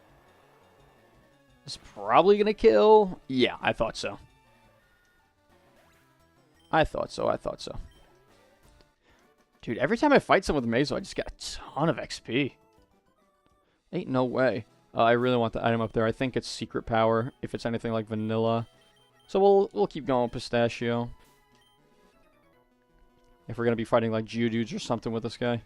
It's probably going to kill. Yeah, I thought so. I thought so. Dude, every time I fight someone with Mazo, I just get a ton of XP. Ain't no way. I really want the item up there. I think it's Secret Power, if it's anything like Vanilla. So we'll keep going with Pistachio. If we're going to be fighting like Geodudes or something with this guy.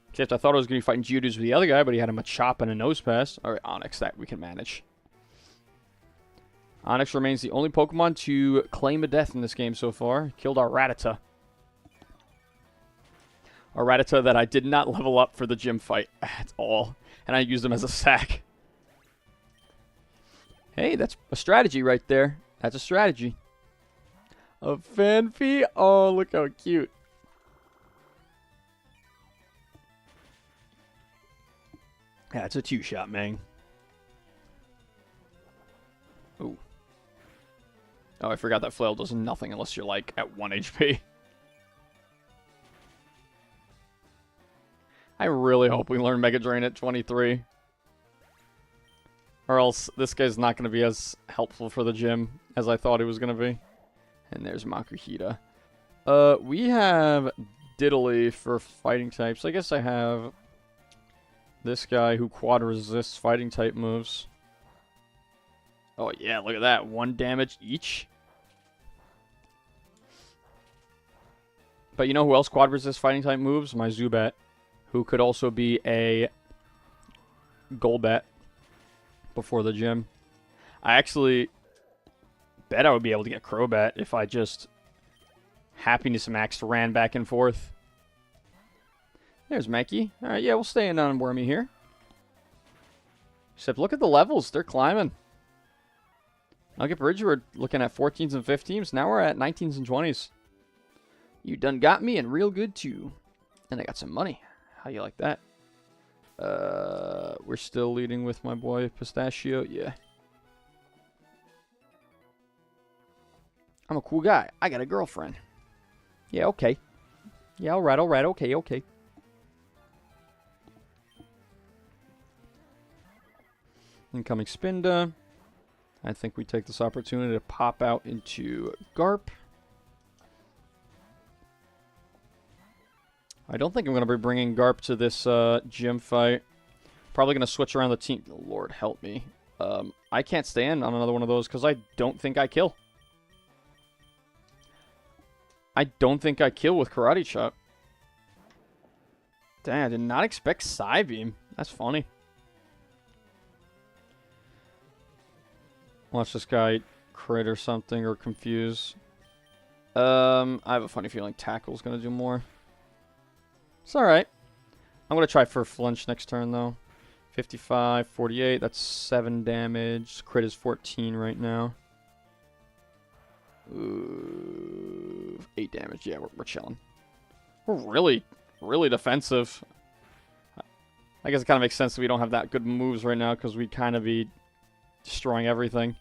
Except I thought I was going to be fighting Geodudes with the other guy, but he had a Machop and a Nose Pass. Alright, Onix, that we can manage. Onix remains the only Pokemon to claim a death in this game so far. Killed our Rattata. A Rattata that I did not level up for the gym fight at all. And I used him as a sack. Hey, that's a strategy right there. That's a strategy. A Fanpy? Oh, look how cute. Yeah, it's a two-shot, man. Ooh. Oh, I forgot that flail does nothing unless you're, like, at 1 HP. I really hope we learn Mega Drain at 23. Or else this guy's not going to be as helpful for the gym as I thought he was going to be. And there's Makuhita. We have Diddley for fighting types. I guess I have this guy who quad resists fighting type moves. Oh yeah, look at that. 1 damage each. But you know who else quad resists fighting type moves? My Zubat, who could also be a Golbat before the gym. I actually bet I would be able to get Crobat if I just Happiness Max ran back and forth. There's Mankey. Alright, yeah, we'll stay in on Wormy here. Except look at the levels. They're climbing. Nugget Bridge, we're looking at 14s and 15s. Now we're at 19s and 20s. You done got me, and real good, too. And I got some money. How you like that? We're still leading with my boy Pistachio. Yeah. I'm a cool guy. I got a girlfriend. Yeah, okay. Yeah, alright, okay, okay. Incoming Spinda. I think we take this opportunity to pop out into Garp. I don't think I'm going to be bringing Garp to this gym fight. Probably going to switch around the team. Oh, Lord, help me. I can't stand on another one of those because I don't think I kill. I don't think I kill with Karate Chop. Dang, I did not expect Psybeam. That's funny. Watch this guy crit or something or confuse. I have a funny feeling Tackle's going to do more. It's alright. I'm going to try for flinch next turn, though. 55, 48. That's 7 damage. Crit is 14 right now. Ooh, 8 damage. Yeah, we're chilling. We're really defensive. I guess it kind of makes sense that we don't have that good moves right now because we'd kind of be destroying everything.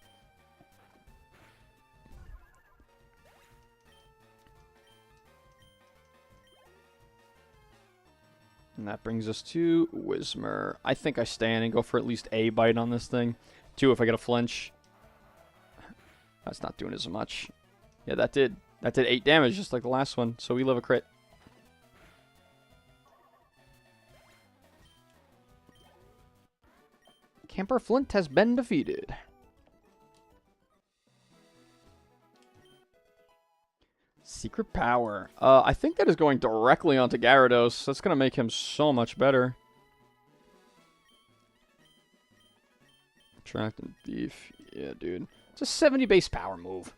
And that brings us to Whismur. I think I stand and go for at least a bite on this thing. 2 if I get a flinch. That's not doing as much. Yeah, that did 8 damage just like the last one. So we live a crit. Camper Flint has been defeated. Secret Power. I think that is going directly onto Gyarados. That's going to make him so much better. Attract and Beef. Yeah, dude. It's a 70 base power move.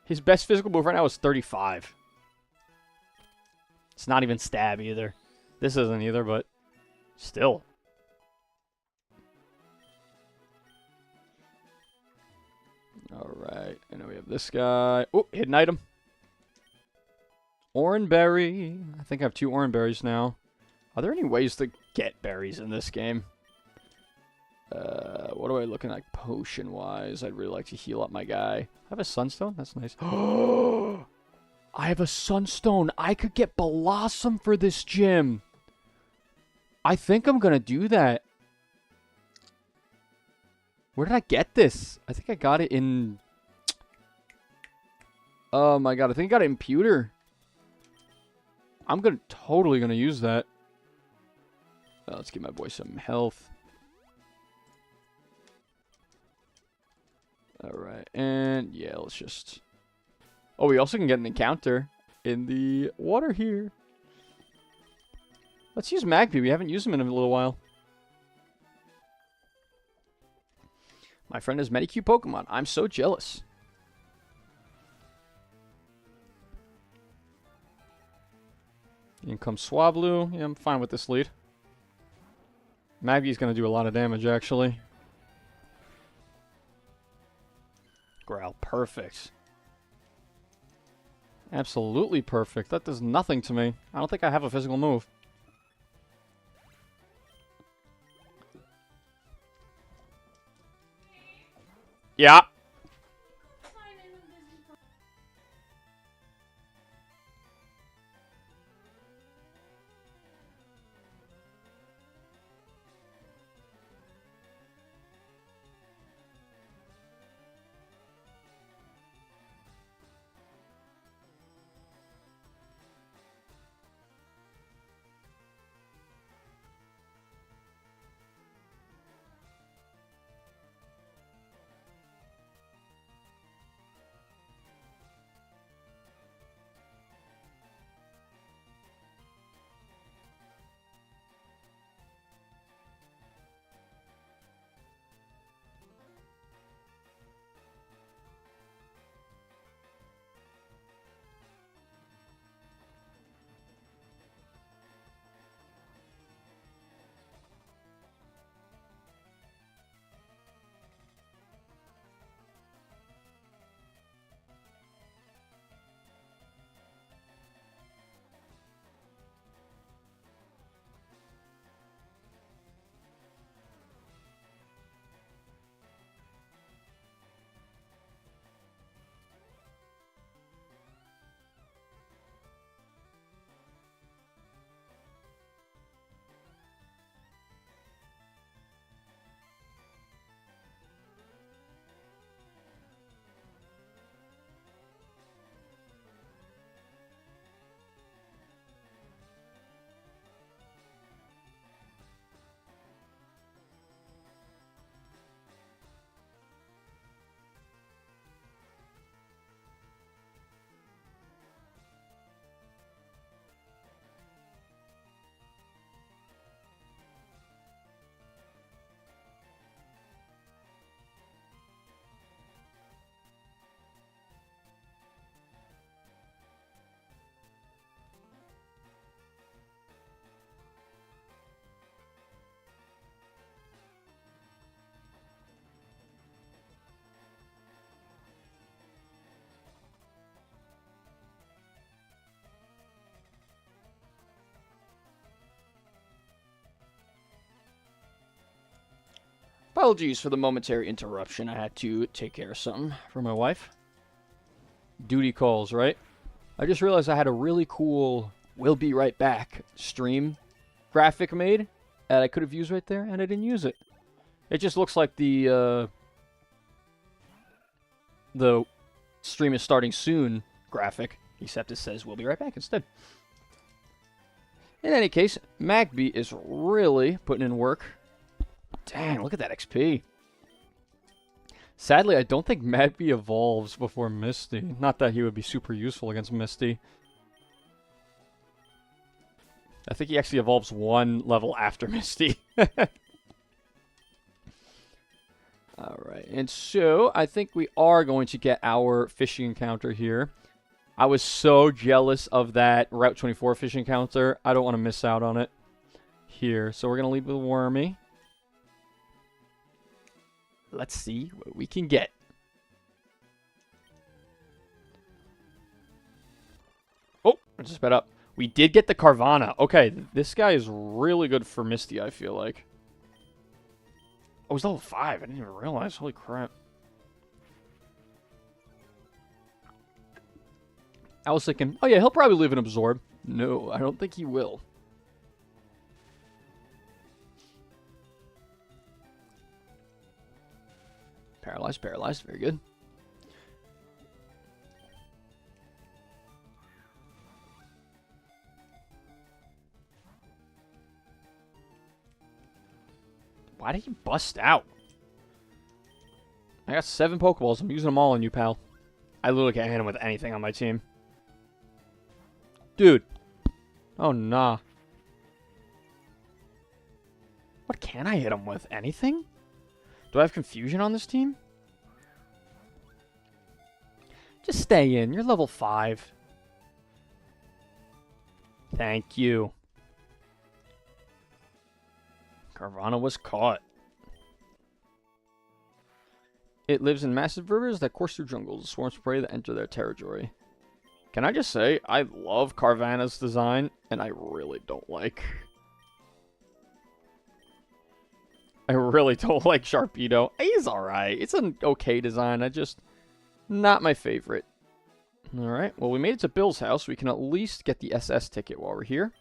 His best physical move right now is 35. It's not even stab either. This isn't either, but still. Alright, and then we have this guy. Oh, hidden item. Oranberry. I think I have 2 Oranberries now. Are there any ways to get berries in this game? What am I looking like potion-wise? I'd really like to heal up my guy. I have a Sunstone? That's nice. Oh, I have a Sunstone. I could get Blossom for this gym. I think I'm going to do that. Where did I get this? I think I got it in... Oh my god, I think I got it in Pewter. I'm totally gonna use that. Let's give my boy some health. Alright, and yeah, let's just... Oh, we also can get an encounter in the water here. Let's use Magpie. We haven't used him in a little while. My friend has Medicube Pokemon. I'm so jealous. In comes Swablu. Yeah, I'm fine with this lead. Maggie's going to do a lot of damage, actually. Growl, perfect. Absolutely perfect. That does nothing to me. I don't think I have a physical move. Yeah. Apologies for the momentary interruption. I had to take care of something for my wife. Duty calls, right? I just realized I had a really cool "We'll be right back" stream graphic made that I could have used right there, and I didn't use it. It just looks like the stream is starting soon graphic, except it says "We'll be right back" instead. In any case, Magby is really putting in work. Dang, look at that XP. Sadly, I don't think Magby evolves before Misty. Not that he would be super useful against Misty. I think he actually evolves one level after Misty. Alright, and so I think we are going to get our fishing encounter here. I was so jealous of that Route 24 fishing encounter. I don't want to miss out on it here. So we're going to leave with Wormy. Let's see what we can get. Oh, I just sped up. We did get the Carvana. Okay, this guy is really good for Misty, I feel like. Oh, he's level 5. I didn't even realize. Holy crap. I was thinking, oh yeah, he'll probably live and absorb. No, I don't think he will. Paralyzed, paralyzed. Very good. Why did you bust out? I got 7 Pokeballs. I'm using them all on you, pal. I literally can't hit him with anything on my team. Dude. Oh, nah. What can I hit him with? Anything? Do I have confusion on this team? Just stay in. You're level 5. Thank you. Carvanha was caught. It lives in massive rivers that course through jungles, swarms of prey that enter their territory. Can I just say, I love Carvanha's design, and I really don't like... I really don't like Sharpedo. He's alright. It's an okay design. Not my favorite. Alright, well, we made it to Bill's house. We can at least get the SS ticket while we're here.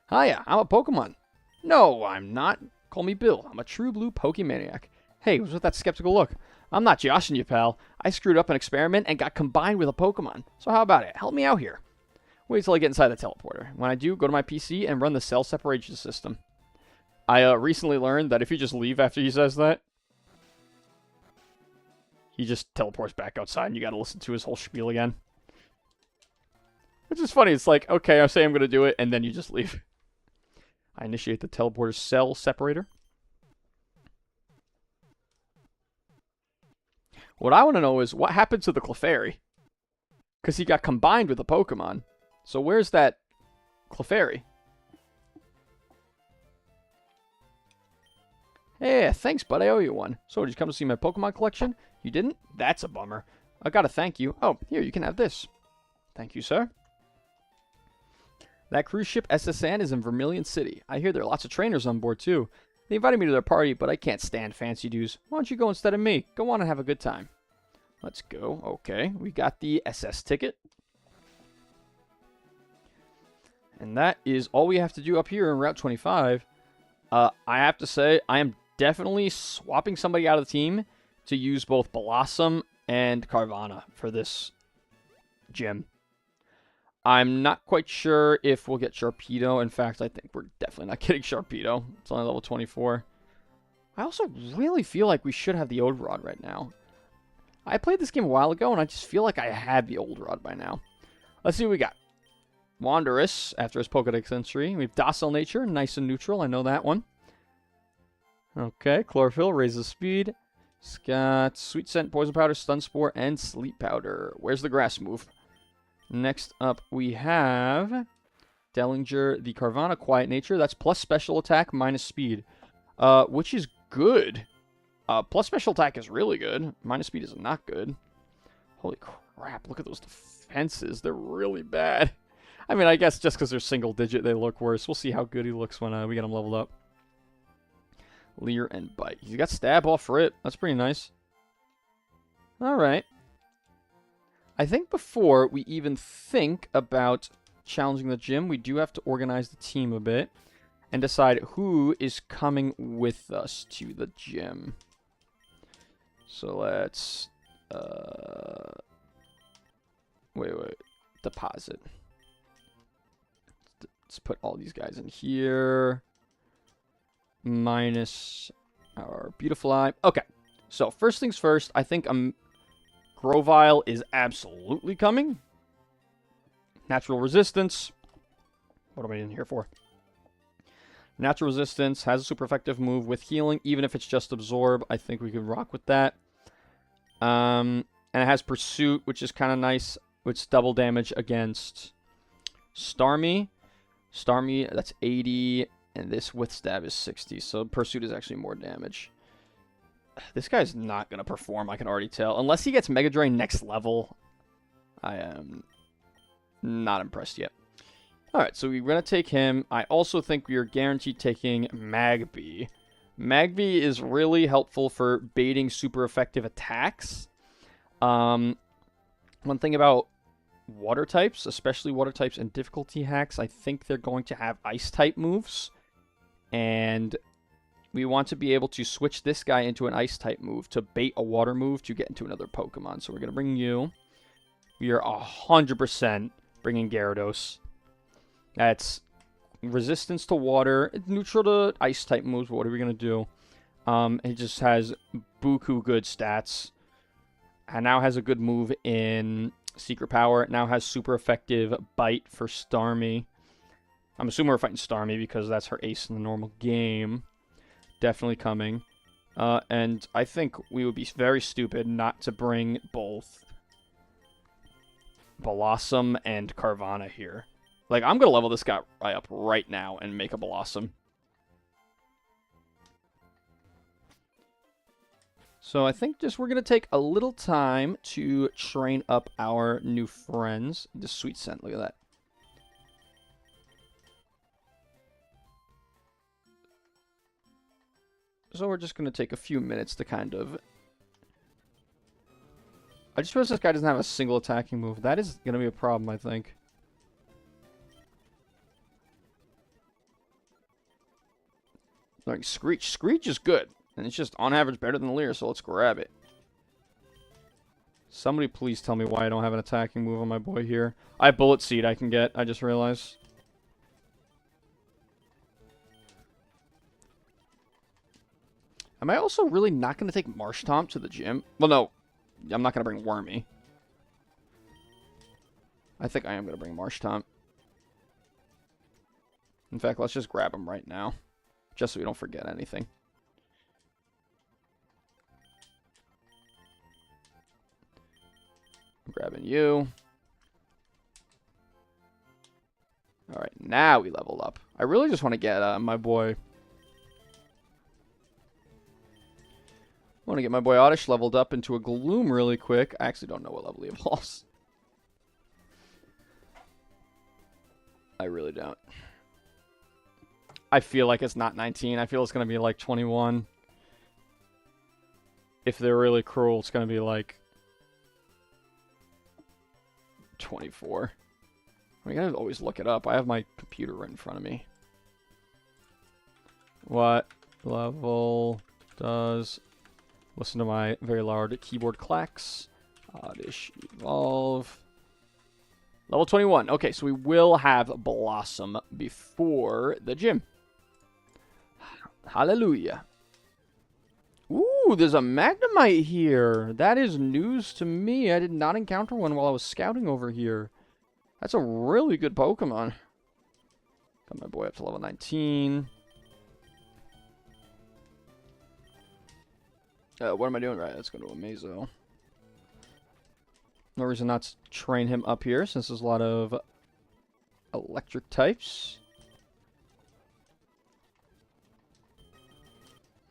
Hiya, I'm a Pokemon. No, I'm not. Call me Bill. I'm a true blue Pokemaniac. Hey, what's with that skeptical look? I'm not joshing you, pal. I screwed up an experiment and got combined with a Pokemon. So how about it? Help me out here. Wait till I get inside the teleporter. When I do, go to my PC and run the cell separation system. I recently learned that if you just leave after he says that, he just teleports back outside and you gotta listen to his whole spiel again. Which is funny. It's like, okay, I say I'm gonna do it, and then you just leave. I initiate the teleporter cell separator. What I want to know is, what happened to the Clefairy? Because he got combined with a Pokemon. So where's that Clefairy? Hey, thanks, bud. I owe you one. So, did you come to see my Pokemon collection? You didn't? That's a bummer. I gotta thank you. Oh, here, you can have this. Thank you, sir. That cruise ship SSN is in Vermilion City. I hear there are lots of trainers on board, too. They invited me to their party, but I can't stand fancy dues. Why don't you go instead of me? Go on and have a good time. Let's go. Okay, we got the SS ticket. And that is all we have to do up here in Route 25. I have to say, I am definitely swapping somebody out of the team to use both Blossom and Carvanha for this gym. I'm not quite sure if we'll get Sharpedo. In fact, I think we're definitely not getting Sharpedo. It's only level 24. I also really feel like we should have the Old Rod right now. I played this game a while ago, and I just feel like I had the Old Rod by now. Let's see what we got. Wanderous, after his Pokedex entry. We have Docile Nature, nice and neutral. I know that one. Okay, Chlorophyll, raises speed. It's got Sweet Scent, Poison Powder, Stun Spore, and Sleep Powder. Where's the Grass move? Next up, we have Dellinger, the Carvanha, Quiet Nature. That's plus Special Attack, minus Speed, which is good. Plus Special Attack is really good. Minus Speed is not good. Holy crap, look at those defenses. They're really bad. I mean, I guess just because they're single digit, they look worse. We'll see how good he looks when we get him leveled up. Leer and Bite. He's got Stab off Rip. That's pretty nice. Alright. I think before we even think about challenging the gym, we do have to organize the team a bit and decide who is coming with us to the gym. So let's... Wait. Deposit. Let's put all these guys in here. Minus our Beautifly. Okay. So, first things first, I think Grovyle is absolutely coming. Natural Resistance. What am I in here for? Natural Resistance has a super effective move with healing, even if it's just Absorb. I think we could rock with that. And it has Pursuit, which is kind of nice. Which double damage against Starmie. Starmie, that's 80. And this with Stab is 60. So Pursuit is actually more damage. This guy's not going to perform, I can already tell. Unless he gets Mega Drain next level. I am not impressed yet. Alright, so we're going to take him. I also think we are guaranteed taking Magby. Magby is really helpful for baiting super effective attacks. One thing about water types, especially water types and difficulty hacks, I think they're going to have ice type moves. And we want to be able to switch this guy into an ice type move to bait a water move to get into another Pokemon. So we're going to bring you. We are 100% bringing Gyarados. That's resistance to water, neutral to ice type moves. But what are we going to do? It just has buku good stats. And now has a good move in Secret Power. It now has super effective Bite for Starmie. I'm assuming we're fighting Starmie because that's her ace in the normal game. Definitely coming. And I think we would be very stupid not to bring both Blossom and Carvanha here. Like, I'm going to level this guy up right now and make a Blossom. So I think just we're going to take a little time to train up our new friends. The sweet scent, look at that. So we're just going to take a few minutes to kind of... I just realized this guy doesn't have a single attacking move. That is going to be a problem, I think. Like, Screech. Screech is good. And it's just, on average, better than Leer, so let's grab it. Somebody please tell me why I don't have an attacking move on my boy here. I have Bullet Seed I can get, I just realized. Am I also really not going to take Marsh Tomp to the gym? Well, no. I'm not going to bring Wormy. I think I am going to bring Marsh Tomp. In fact, let's just grab him right now. Just so we don't forget anything. I'm grabbing you. Alright, now we level up. I really just want to get my boy... I want to get my boy Oddish leveled up into a Gloom really quick. I actually don't know what level he evolves. I really don't. I feel like it's not 19. I feel it's going to be like 21. If they're really cruel, it's going to be like 24. I gotta always look it up. I have my computer right in front of me. What level does... Listen to my very loud keyboard clacks. Oddish evolve. Level 21. Okay, so we will have Blossom before the gym. Hallelujah. Ooh, there's a Magnemite here. That is news to me. I did not encounter one while I was scouting over here. That's a really good Pokemon. Got my boy up to level 19. What am I doing? Right, let's go to Amazo. No reason not to train him up here, since there's a lot of electric types.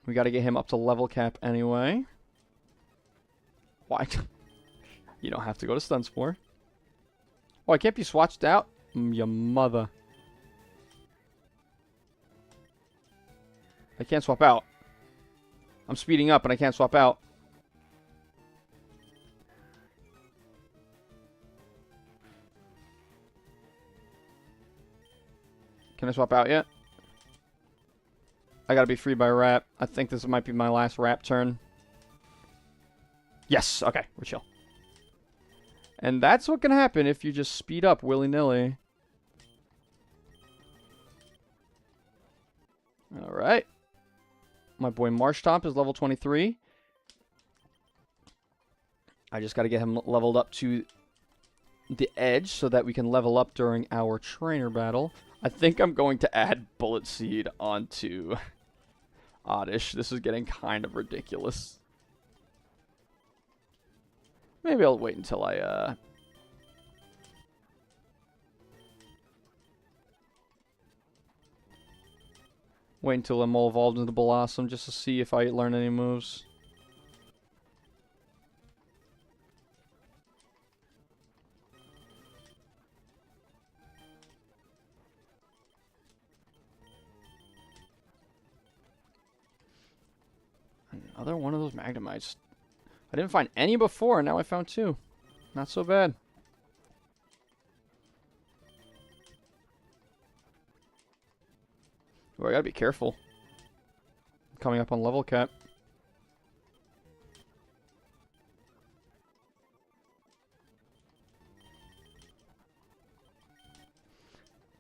We got to get him up to level cap anyway. Why? You don't have to go to Stunspore. Oh, I can't be swatched out? Your mother. I can't swap out. I'm speeding up and I can't swap out. Can I swap out yet? I gotta be free by Wrap. I think this might be my last Wrap turn. Yes! Okay, we're chill. And that's what can happen if you just speed up willy-nilly. Alright. My boy Marshtomp is level 23. I just got to get him leveled up to the edge so that we can level up during our trainer battle. I think I'm going to add Bullet Seed onto Oddish. This is getting kind of ridiculous. Maybe I'll wait until I... Wait until I'm all evolved into Blossom just to see if I learn any moves. Another one of those Magnemites. I didn't find any before, and now I found two. Not so bad. Oh, I gotta be careful. Coming up on level cap.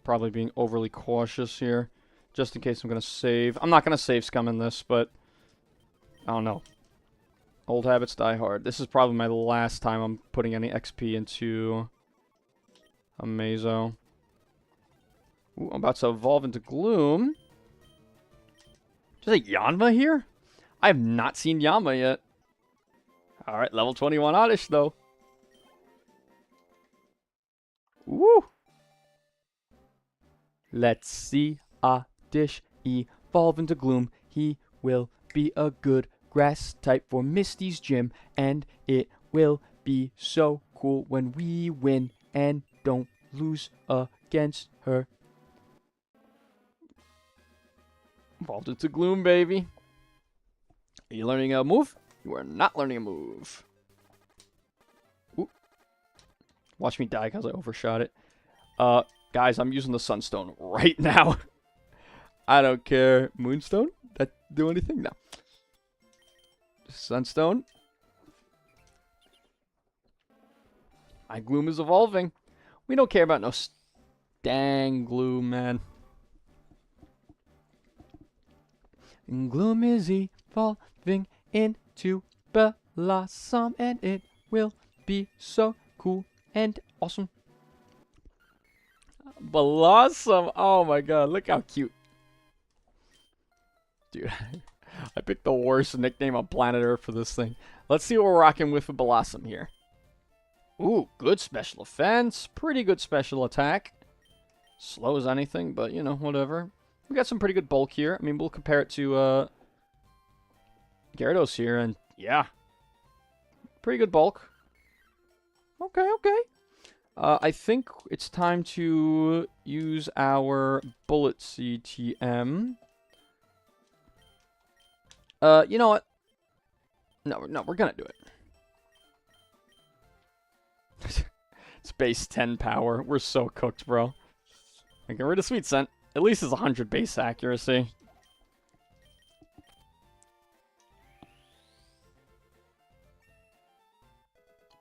Probably being overly cautious here. Just in case I'm gonna save. I'm not gonna save scum in this, but... I don't know. Old habits die hard. This is probably my last time I'm putting any XP into Amazo. Ooh, I'm about to evolve into Gloom. There's a Yanma here? I have not seen Yanma yet. Alright, level 21 Oddish, though. Woo! Let's see Oddish evolve into Gloom. He will be a good grass type for Misty's gym, and it will be so cool when we win and don't lose against her. Evolved into Gloom, baby. Are you learning a move? You are not learning a move. Ooh. Watch me die because I overshot it. Guys, I'm using the Sunstone right now. I don't care. Moonstone? That do anything? No. Sunstone. My Gloom is evolving. We don't care about no dang Gloom, man. And Gloom is evolving into Blossom, and it will be so cool and awesome. Blossom! Oh my god, look how cute. Dude, I picked the worst nickname on planet Earth for this thing. Let's see what we're rocking with Blossom here. Ooh, good special offense. Pretty good special attack. Slow as anything, but, you know, whatever. We got some pretty good bulk here. I mean, we'll compare it to Gyarados here, and yeah. Pretty good bulk. Okay, okay. I think it's time to use our Bullet CTM. You know what? No, we're gonna do it. It's base 10 power. We're so cooked, bro. I get rid of Sweet Scent. At least it's 100 base accuracy.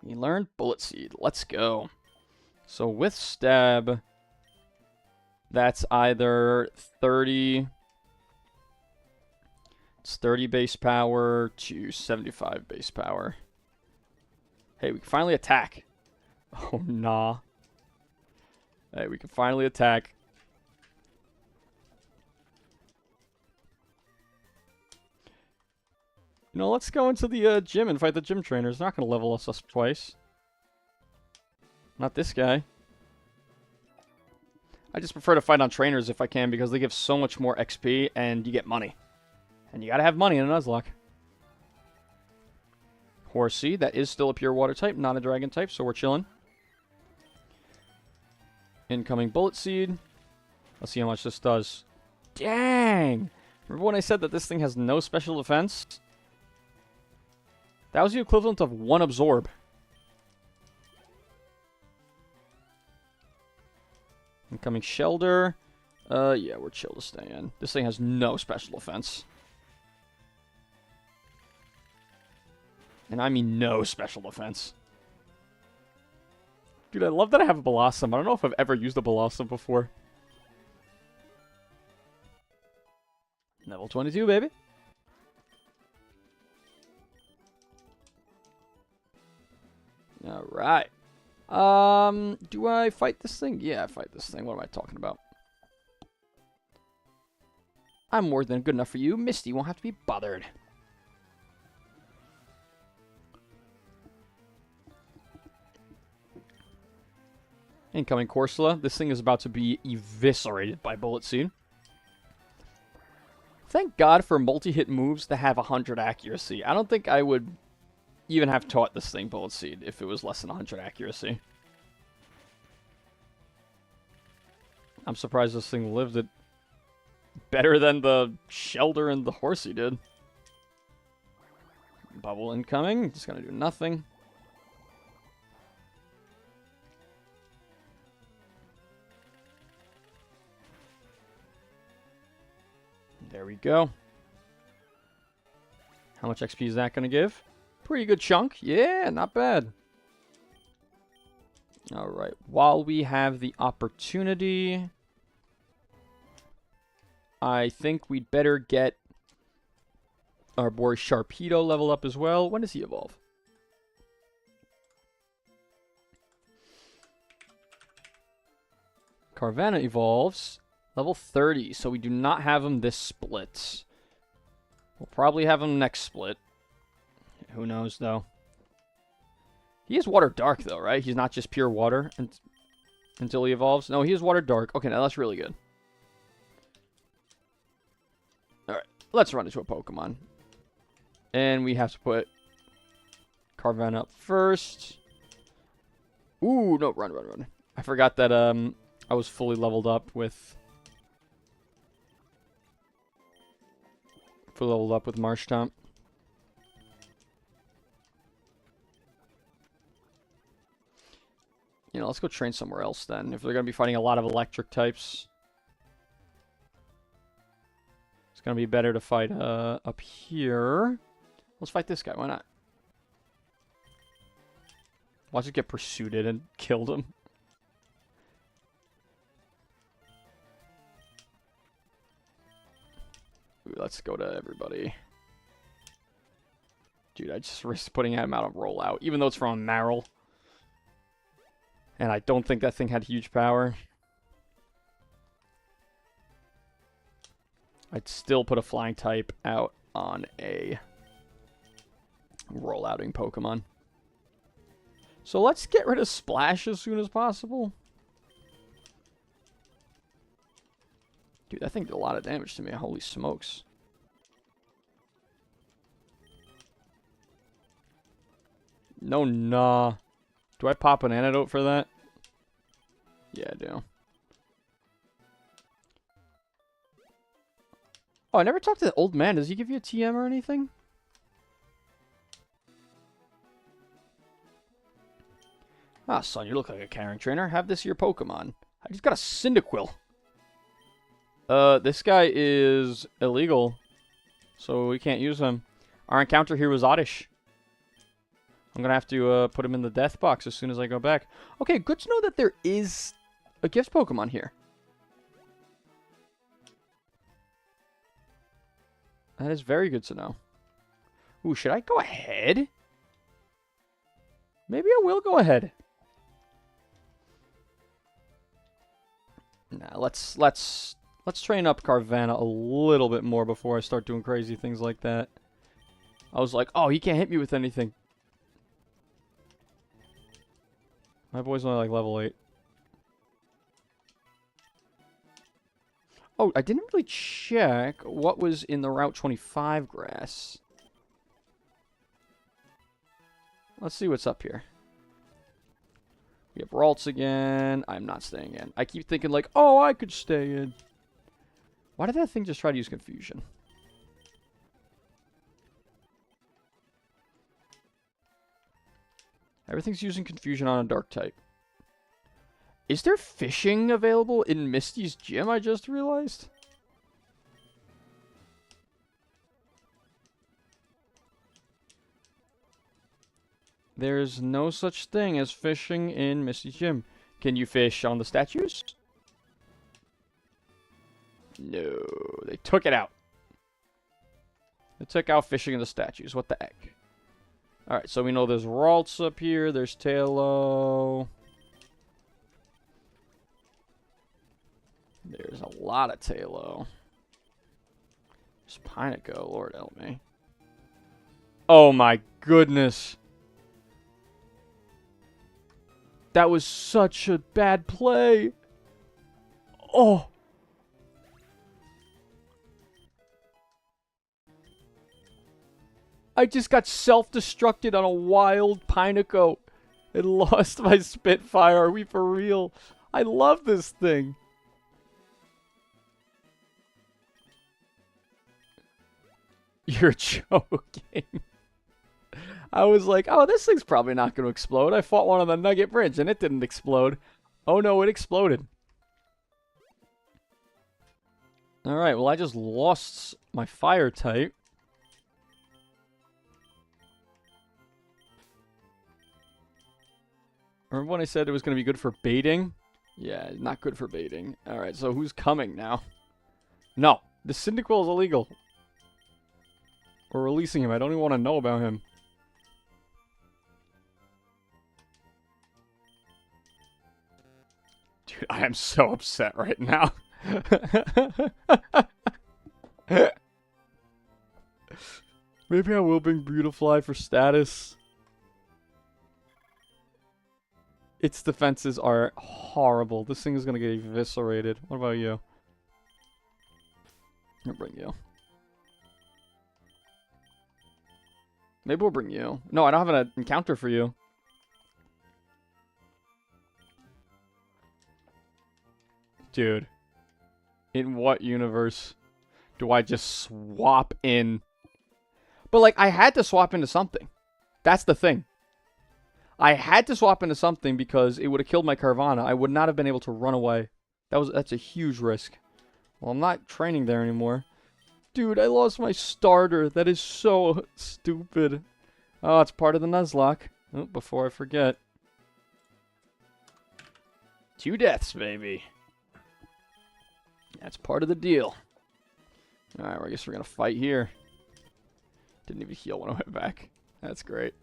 We learned Bullet Seed. Let's go. So with Stab, that's either 30... It's 30 base power to 75 base power. Hey, we can finally attack. Oh, nah. Hey, we can finally attack. You know, let's go into the gym and fight the gym trainers. They're not going to level us up twice. Not this guy. I just prefer to fight on trainers if I can because they give so much more XP and you get money. And you gotta have money in a Nuzlocke. Horsey, that is still a pure water type, not a dragon type, so we're chilling. Incoming Bullet Seed. Let's see how much this does. Dang! Remember when I said that this thing has no special defense? That was the equivalent of 1 Absorb. Incoming Shelter. Yeah, we're chill to stay in. This thing has no special defense. And I mean no special defense. Dude, I love that I have a Blossom. I don't know if I've ever used a Blossom before. Level 22, baby. Alright. Do I fight this thing? Yeah, I fight this thing. What am I talking about? I'm more than good enough for you. Misty won't have to be bothered. Incoming Corsola. This thing is about to be eviscerated by Bullet Seed. Thank God for multi-hit moves that have 100 accuracy. I don't think I would even have taught this thing Bullet Seed if it was less than 100 accuracy. I'm surprised this thing lived it better than the Shelter and the Horsey did. Bubble incoming. Just gonna do nothing. There we go. How much XP is that going to give? Pretty good chunk. Yeah, not bad. Alright, while we have the opportunity, I think we'd better get our boy Sharpedo level up as well. When does he evolve? Carvanha evolves level 30, so we do not have him this split. We'll probably have him next split. Who knows, though. He is Water Dark, though, right? He's not just pure water until he evolves. No, he is Water Dark. Okay, now that's really good. let's run into a Pokemon. And we have to put Carvan up first. Ooh, no, run. I forgot that I was fully leveled up with Marshtomp. You know, let's go train somewhere else then. If they're going to be fighting a lot of electric types, it's going to be better to fight up here. Let's fight this guy. Why not? Watch it get pursued and killed him. Ooh, let's go to everybody. Dude, I just risked putting him out on rollout, even though it's from Marill. And I don't think that thing had huge power. I'd still put a flying type out on a rollouting Pokemon. So let's get rid of Splash as soon as possible. Dude, that thing did a lot of damage to me. Holy smokes. No, nah. Do I pop an antidote for that? Yeah, I do. Oh, I never talked to the old man. Does he give you a TM or anything? Ah, son, you look like a carrying trainer. Have this your Pokemon. I just got a Cyndaquil. This guy is illegal, so we can't use him. Our encounter here was Oddish. I'm gonna have to put him in the death box as soon as I go back. Okay, good to know that there is a gift Pokemon here. That is very good to know. Ooh, should I go ahead? Maybe I will go ahead. Nah, let's train up Carvanha a little bit more before I start doing crazy things like that. I was like, oh, he can't hit me with anything. My boy's only like level 8. Oh, I didn't really check what was in the Route 25 grass. Let's see what's up here. We have Ralts again. I'm not staying in. I keep thinking like, oh, I could stay in. Why did that thing just try to use Confusion? Everything's using Confusion on a Dark type. Is there fishing available in Misty's gym, I just realized? There's no such thing as fishing in Misty's gym. Can you fish on the statues? No, they took it out. They took out fishing in the statues. What the heck? Alright, so we know there's Ralts up here. There's Tailo. There's a lot of Tailo. There's Pineco. Lord help me. Oh my goodness. That was such a bad play. Oh. I just got self-destructed on a wild Pineco and lost my Spitfire. Are we for real? I love this thing. You're joking. I was like, oh, this thing's probably not going to explode. I fought one on the Nugget Bridge and it didn't explode. Oh no, it exploded. Alright, well I just lost my fire type. Remember when I said it was going to be good for baiting? Yeah, not good for baiting. Alright, so who's coming now? No, the Cyndaquil is illegal. We're releasing him. I don't even want to know about him. Dude, I am so upset right now. Maybe I will bring Beautifly for status. Its defenses are horrible. This thing is going to get eviscerated. What about you? I'll bring you. Maybe we'll bring you. No, I don't have an encounter for you. Dude. In what universe do I just swap in? But, like, I had to swap into something. That's the thing. I had to swap into something because it would have killed my Carvana. I would not have been able to run away. That's a huge risk. Well, I'm not training there anymore. Dude, I lost my starter. That is so stupid. Oh, it's part of the Nuzlocke. Oh, before I forget. 2 deaths, baby. That's part of the deal. Alright, well, I guess we're going to fight here. Didn't even heal when I went back. That's great.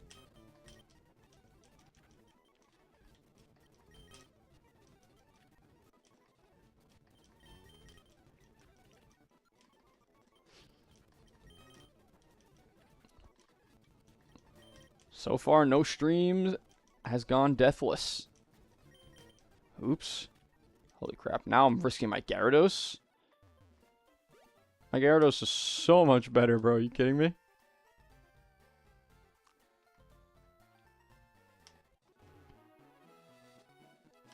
So far, no streams has gone deathless. Oops. Holy crap. Now I'm risking my Gyarados. My Gyarados is so much better, bro. Are you kidding me?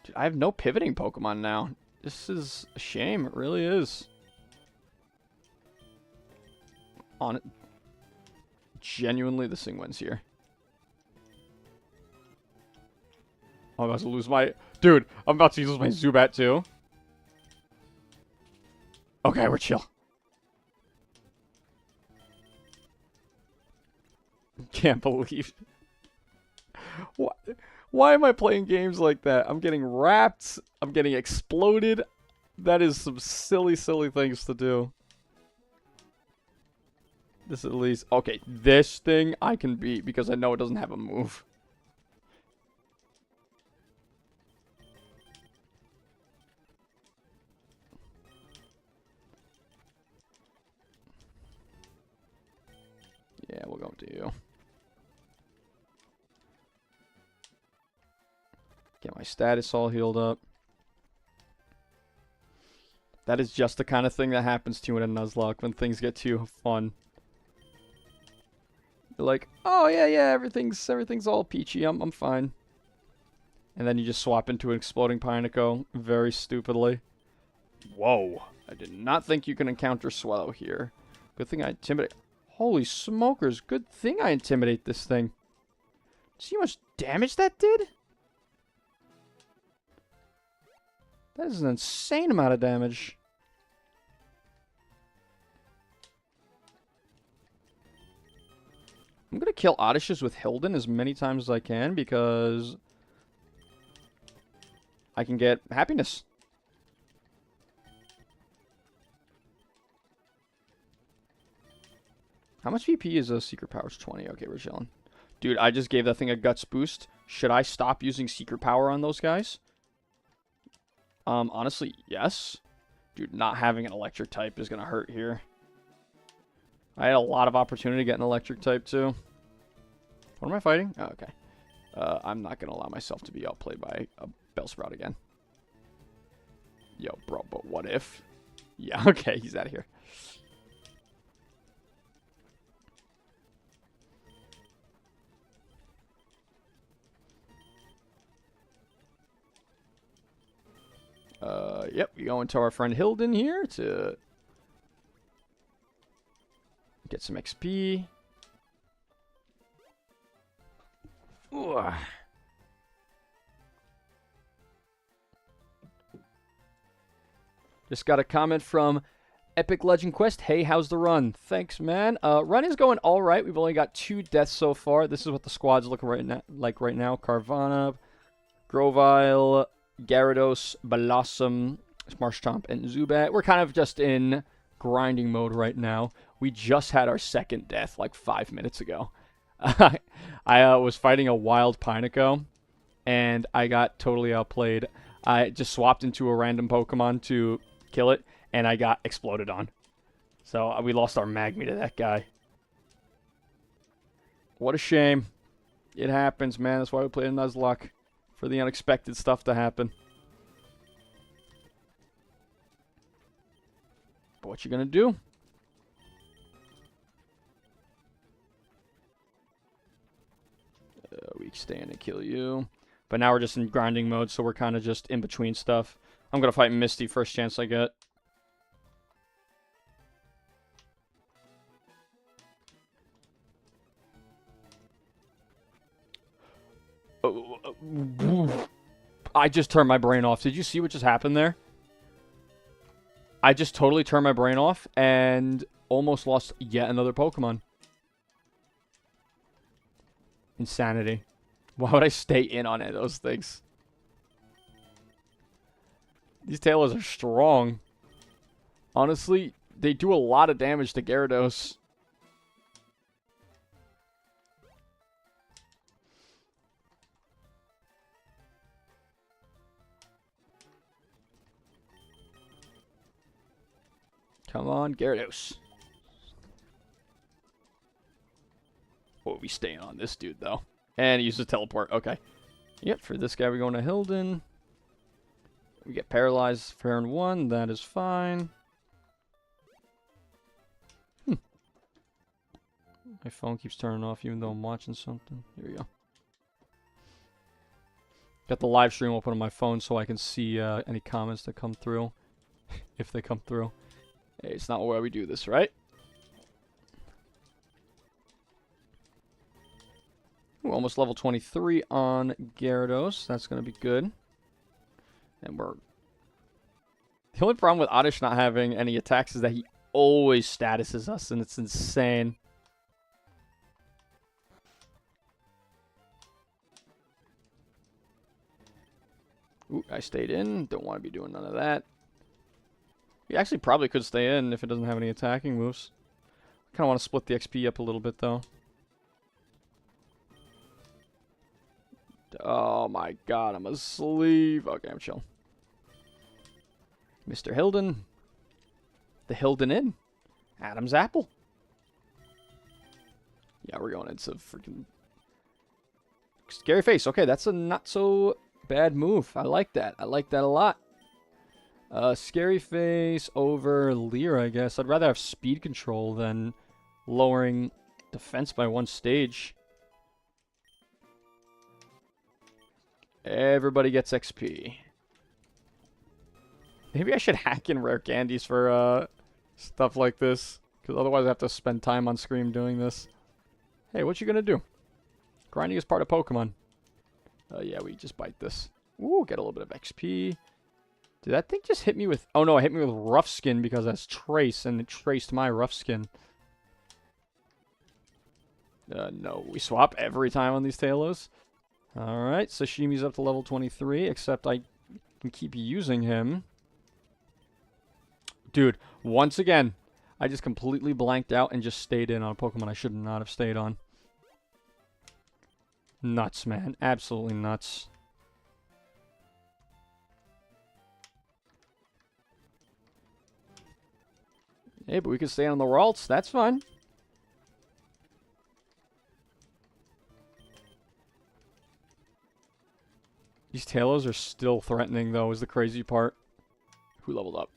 Dude, I have no pivoting Pokemon now. This is a shame. It really is. On it. Genuinely, this thing wins here. I'm about to lose my... Dude, I'm about to lose my Zubat too. Okay, we're chill. Can't believe... Why am I playing games like that? I'm getting wrapped. I'm getting exploded. That is some silly, silly things to do. This at least... Okay, this thing I can beat because I know it doesn't have a move. Yeah, we'll go to you. Get my status all healed up. That is just the kind of thing that happens to you in a Nuzlocke when things get too fun. You're like, oh yeah, everything's all peachy. I'm fine. And then you just swap into an exploding Pineco very stupidly. Whoa! I did not think you could encounter Swellow here. Good thing I intimidate. Holy smokers! Good thing I intimidate this thing. See how much damage that did? That is an insane amount of damage. I'm gonna kill Odysseus with Hilden as many times as I can because I can get happiness. How much VP is a Secret Powers? 20. Okay, we're chilling. Dude, I just gave that thing a Guts boost. Should I stop using Secret Power on those guys? Honestly, yes. Dude, not having an electric type is going to hurt here. I had a lot of opportunity to get an electric type, too. What am I fighting? Oh, okay. I'm not going to allow myself to be outplayed by a Bellsprout again. Yo, bro, but what if? Yeah, okay, he's out of here. Yep, we go into our friend Hilden here to get some XP. Ooh. Just got a comment from Epic Legend Quest. Hey, how's the run? Thanks, man. Run is going all right. We've only got 2 deaths so far. This is what the squad's looking right now. Carvana, Grovyle, Gyarados, Blossom, Marshtomp, and Zubat. We're kind of just in grinding mode right now. We just had our 2nd death like 5 minutes ago. I was fighting a wild Pineco, and I got totally outplayed. I just swapped into a random Pokemon to kill it, and I got exploded on. So we lost our Magmy to that guy. What a shame. It happens, man. That's why we play a Nuzlocke. For the unexpected stuff to happen. But what you gonna do? we stay in and kill you. But now we're just in grinding mode, so we're kind of just in between stuff. I'm going to fight Misty first chance I get. I just turned my brain off. Did you see what just happened there? I just totally turned my brain off and almost lost yet another Pokemon. Insanity. Why would I stay in on it, those things? These Tailors are strong. Honestly, they do a lot of damage to Gyarados. Come on, Gyarados. Oh, we staying on this dude, though. And he uses teleport. Okay. Yep, for this guy, we're going to Hilden. We get paralyzed for turn 1. That is fine. My phone keeps turning off even though I'm watching something. Here we go. Got the live stream open on my phone so I can see any comments that come through. If they come through. Hey, it's not where we do this, right? We're almost level 23 on Gyarados. That's going to be good. And we're... The only problem with Oddish not having any attacks is that he always statuses us, and it's insane. Ooh, I stayed in. Don't want to be doing none of that. We actually probably could stay in if it doesn't have any attacking moves. I kind of want to split the XP up a little bit, though. Oh my god, I'm asleep. Okay, I'm chill. Mr. Hilden. The Hilden Inn. Adam's Apple. Yeah, we're going into freaking... Scary Face. Okay, that's a not so bad move. I like that. I like that a lot. Scary Face over Leer, I guess. I'd rather have speed control than lowering defense by 1 stage. Everybody gets XP. Maybe I should hack in rare candies for stuff like this. Because otherwise I have to spend time on screen doing this. Hey, what you gonna do? Grinding is part of Pokemon. Yeah, we just bite this. Ooh, get a little bit of XP. Did that thing just hit me with... Oh, no, it hit me with Rough Skin because that's Trace, and it traced my Rough Skin. No, we swap every time on these Talos. Alright, Sashimi's up to level 23, except I can keep using him. Dude, once again, I just completely blanked out and just stayed in on a Pokemon I should not have stayed on. Nuts, man. Absolutely nuts. Hey, but we can stay on the Ralts. That's fine. These Talos are still threatening, though, is the crazy part. Who leveled up?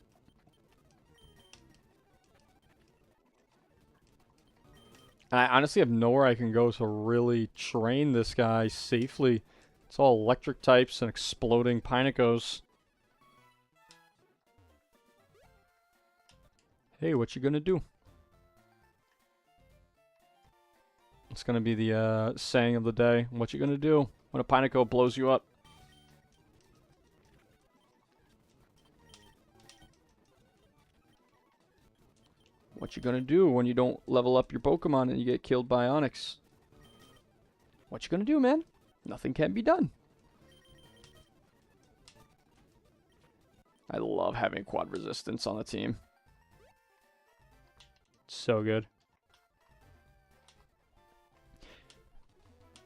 And I honestly have nowhere I can go to really train this guy safely. It's all electric types and exploding Pinacos. Hey, what you gonna do? It's gonna be the saying of the day. What you gonna do when a Pinaco blows you up? What you gonna do when you don't level up your Pokemon and you get killed by Onix? What you gonna do, man? Nothing can be done. I love having quad resistance on the team. So good.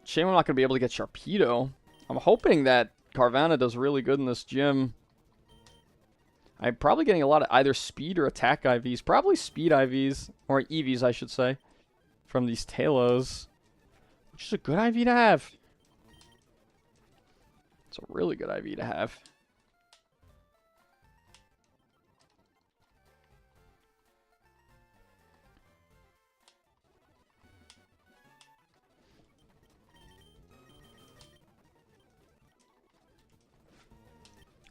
Shame I'm not going to be able to get Sharpedo. I'm hoping that Carvanha does really good in this gym. I'm probably getting a lot of either speed or attack IVs. Probably speed IVs, or EVs I should say, from these Talos. Which is a good IV to have. It's a really good IV to have.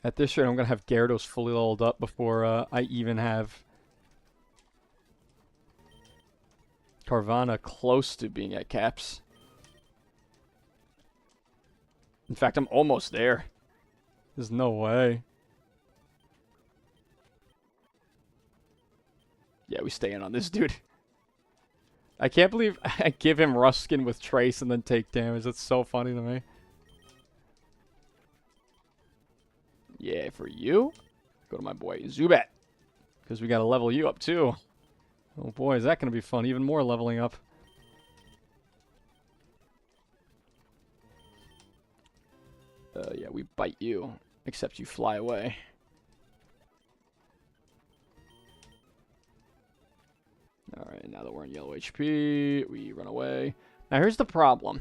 At this rate, I'm going to have Gyarados fully leveled up before I even have Carvana close to being at caps. In fact, I'm almost there. There's no way. Yeah, we stay in on this dude. I can't believe I give him Ruskin with Trace and then take damage. That's so funny to me. Yeah, for you, go to my boy Zubat. Because we got to level you up too. Oh boy, is that going to be fun. Even more leveling up. Yeah, we bite you. Except you fly away. Alright, now that we're in yellow HP, we run away. Now here's the problem.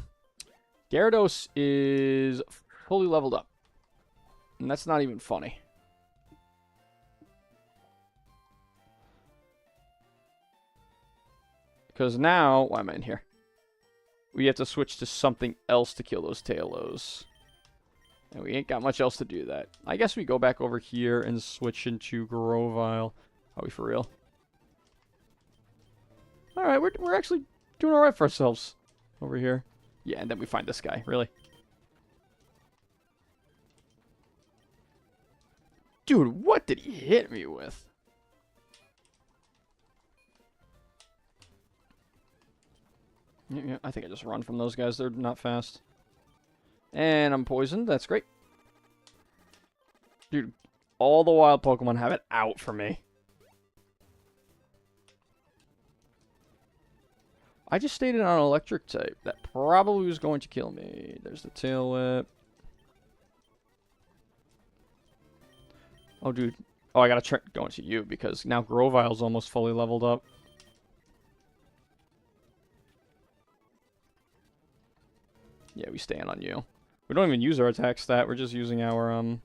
Gyarados is fully leveled up. And that's not even funny. Because now, why am I in here? We have to switch to something else to kill those Talos. And we ain't got much else to do that. I guess we go back over here and switch into Grovyle. Are we for real? Alright, we're actually doing alright for ourselves over here. Yeah, and then we find this guy. Really? Dude, what did he hit me with? Yeah, I think I just run from those guys. They're not fast. And I'm poisoned. That's great. Dude, all the wild Pokemon have it out for me. I just stayed in on an electric type. That probably was going to kill me. There's the tail whip. Oh, dude. Oh, I gotta go into you because now Grovyle's almost fully leveled up. Yeah, we stand on you. We don't even use our attack stat. We're just using our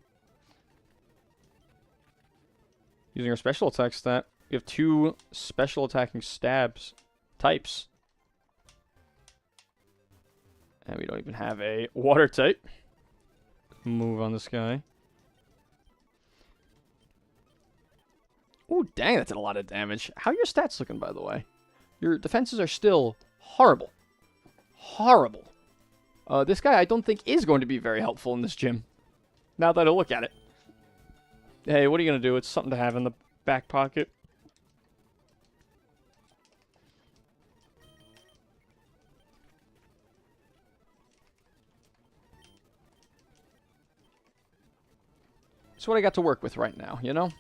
special attack stat. We have 2 special attacking stabs types. And we don't even have a water type. Move on this guy. Ooh, dang, that's a lot of damage. How are your stats looking, by the way? Your defenses are still horrible. Horrible. This guy I don't think is going to be very helpful in this gym. Now that I look at it. Hey, what are you going to do? It's something to have in the back pocket. It's what I got to work with right now, you know?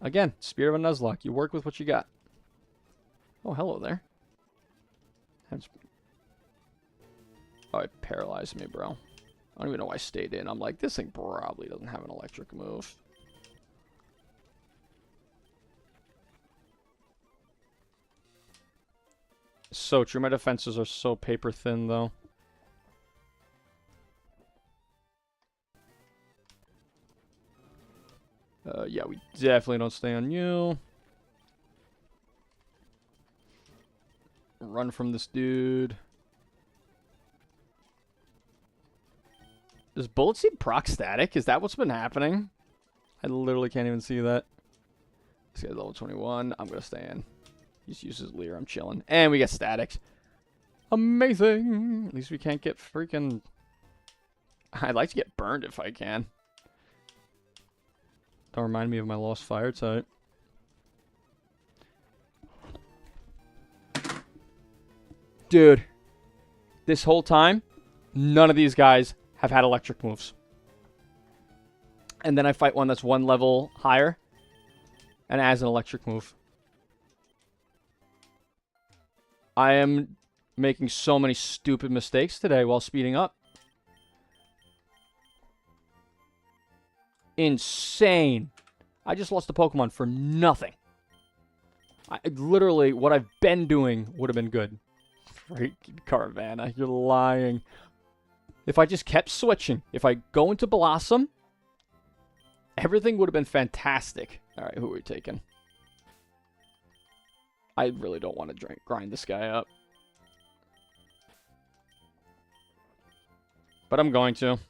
Again, Spirit of a Nuzlocke. You work with what you got. Oh, hello there. Oh, it paralyzed me, bro. I don't even know why I stayed in. I'm like, this thing probably doesn't have an electric move. So true. My defenses are so paper thin, though. Yeah, we definitely don't stay on you. Run from this dude. Does Bullet Seed proc static? Is that what's been happening? I literally can't even see that. This guy's level 21. I'm going to stay in. He just uses Leer. I'm chilling. And we get statics. Amazing. At least we can't get freaking... I'd like to get burned if I can. Don't remind me of my lost fire type. Dude. This whole time, none of these guys have had electric moves. And then I fight one that's 1 level higher. And has an electric move. I am making so many stupid mistakes today while speeding up. Insane. I just lost a Pokemon for nothing. Literally, what I've been doing would have been good. Freaking Carvana, you're lying. If I just kept switching, if I go into Blossom, everything would have been fantastic. Alright, who are we taking? I really don't want to grind this guy up. But I'm going to.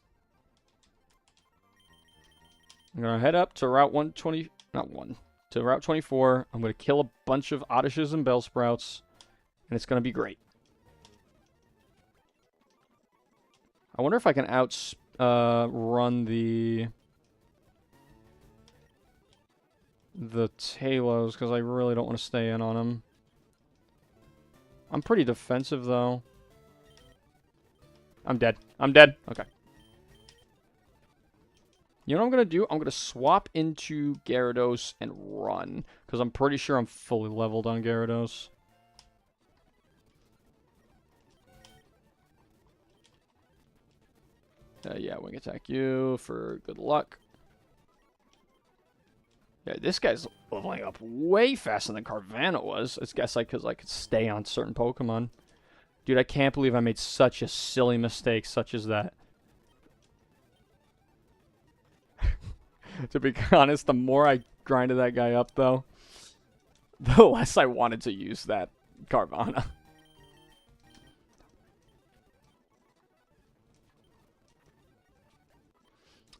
I'm going to head up to Route 120, not 1, to Route 24. I'm going to kill a bunch of Oddishes and Bellsprouts, and it's going to be great. I wonder if I can run the Talos, because I really don't want to stay in on them. I'm pretty defensive, though. I'm dead. I'm dead. Okay. You know what I'm going to do? I'm going to swap into Gyarados and run, because I'm pretty sure I'm fully leveled on Gyarados. Yeah, Wing Attack you for good luck. Yeah, this guy's leveling up way faster than Carvanha was. I guess because I could stay on certain Pokemon. Dude, I can't believe I made such a silly mistake such as that. To be honest, the more I grinded that guy up, though, the less I wanted to use that Carvanha.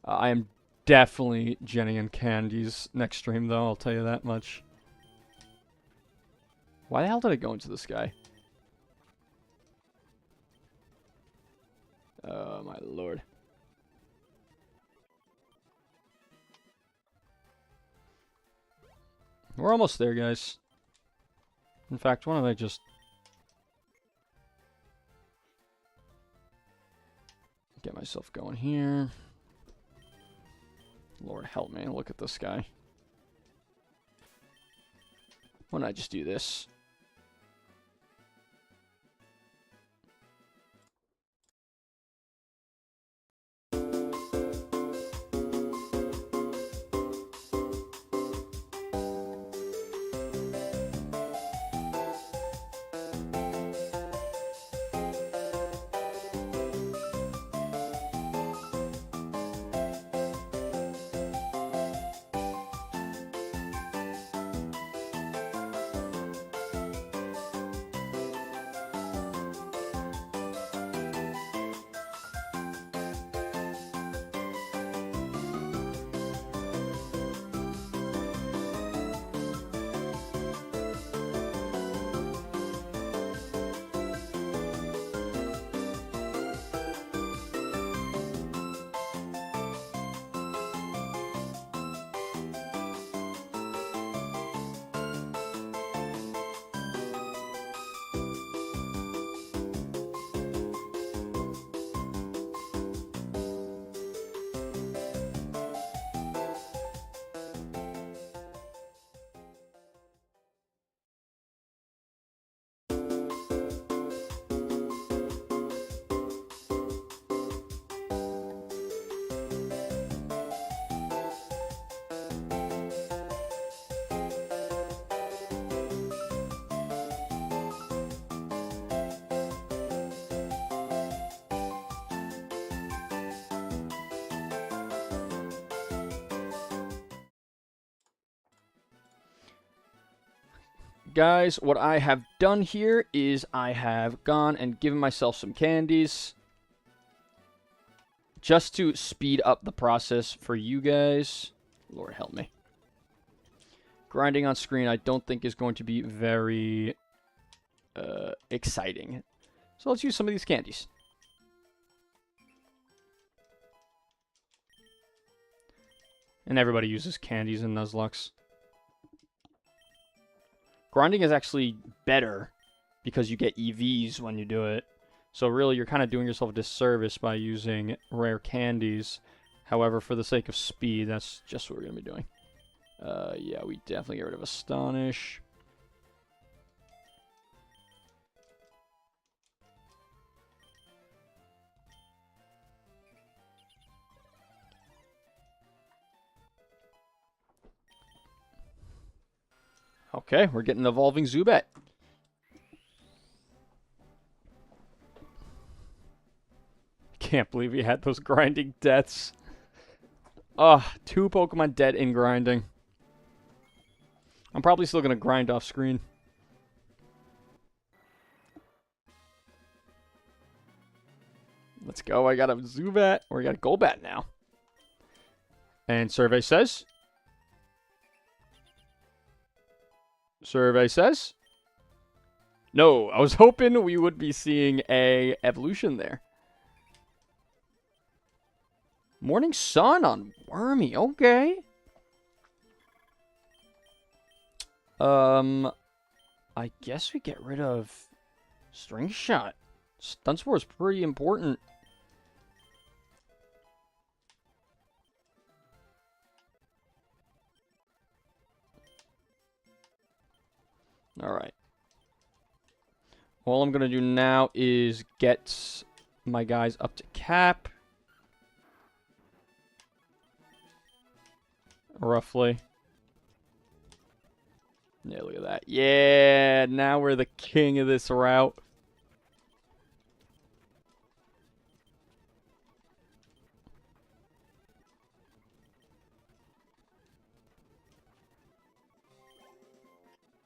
I am definitely Jenny and Candy's next stream, though. I'll tell you that much. Why the hell did I go into this guy? Oh, my lord. We're almost there, guys. In fact, why don't I just... get myself going here. Lord help me, look at this guy. Why don't I just do this? Guys, what I have done here is I have gone and given myself some candies just to speed up the process for you guys. Lord help me. Grinding on screen I don't think is going to be very exciting. So let's use some of these candies. And everybody uses candies in Nuzlocke. Grinding is actually better because you get EVs when you do it. So really, you're kind of doing yourself a disservice by using rare candies. However, for the sake of speed, that's just what we're going to be doing. Yeah, we definitely get rid of Astonish. Okay, we're getting evolving Zubat. Can't believe he had those grinding deaths. Ugh, 2 Pokemon dead in grinding. I'm probably still going to grind off screen. Let's go. I got a Zubat. Or I got a Golbat now. And survey says? Survey says? No, I was hoping we would be seeing a evolution there. Morning Sun on Wormy, okay. I guess we get rid of String Shot. Stun Spore is pretty important. Alright. All I'm going to do now is get my guys up to cap. Roughly. Yeah, look at that. Yeah, now we're the king of this route.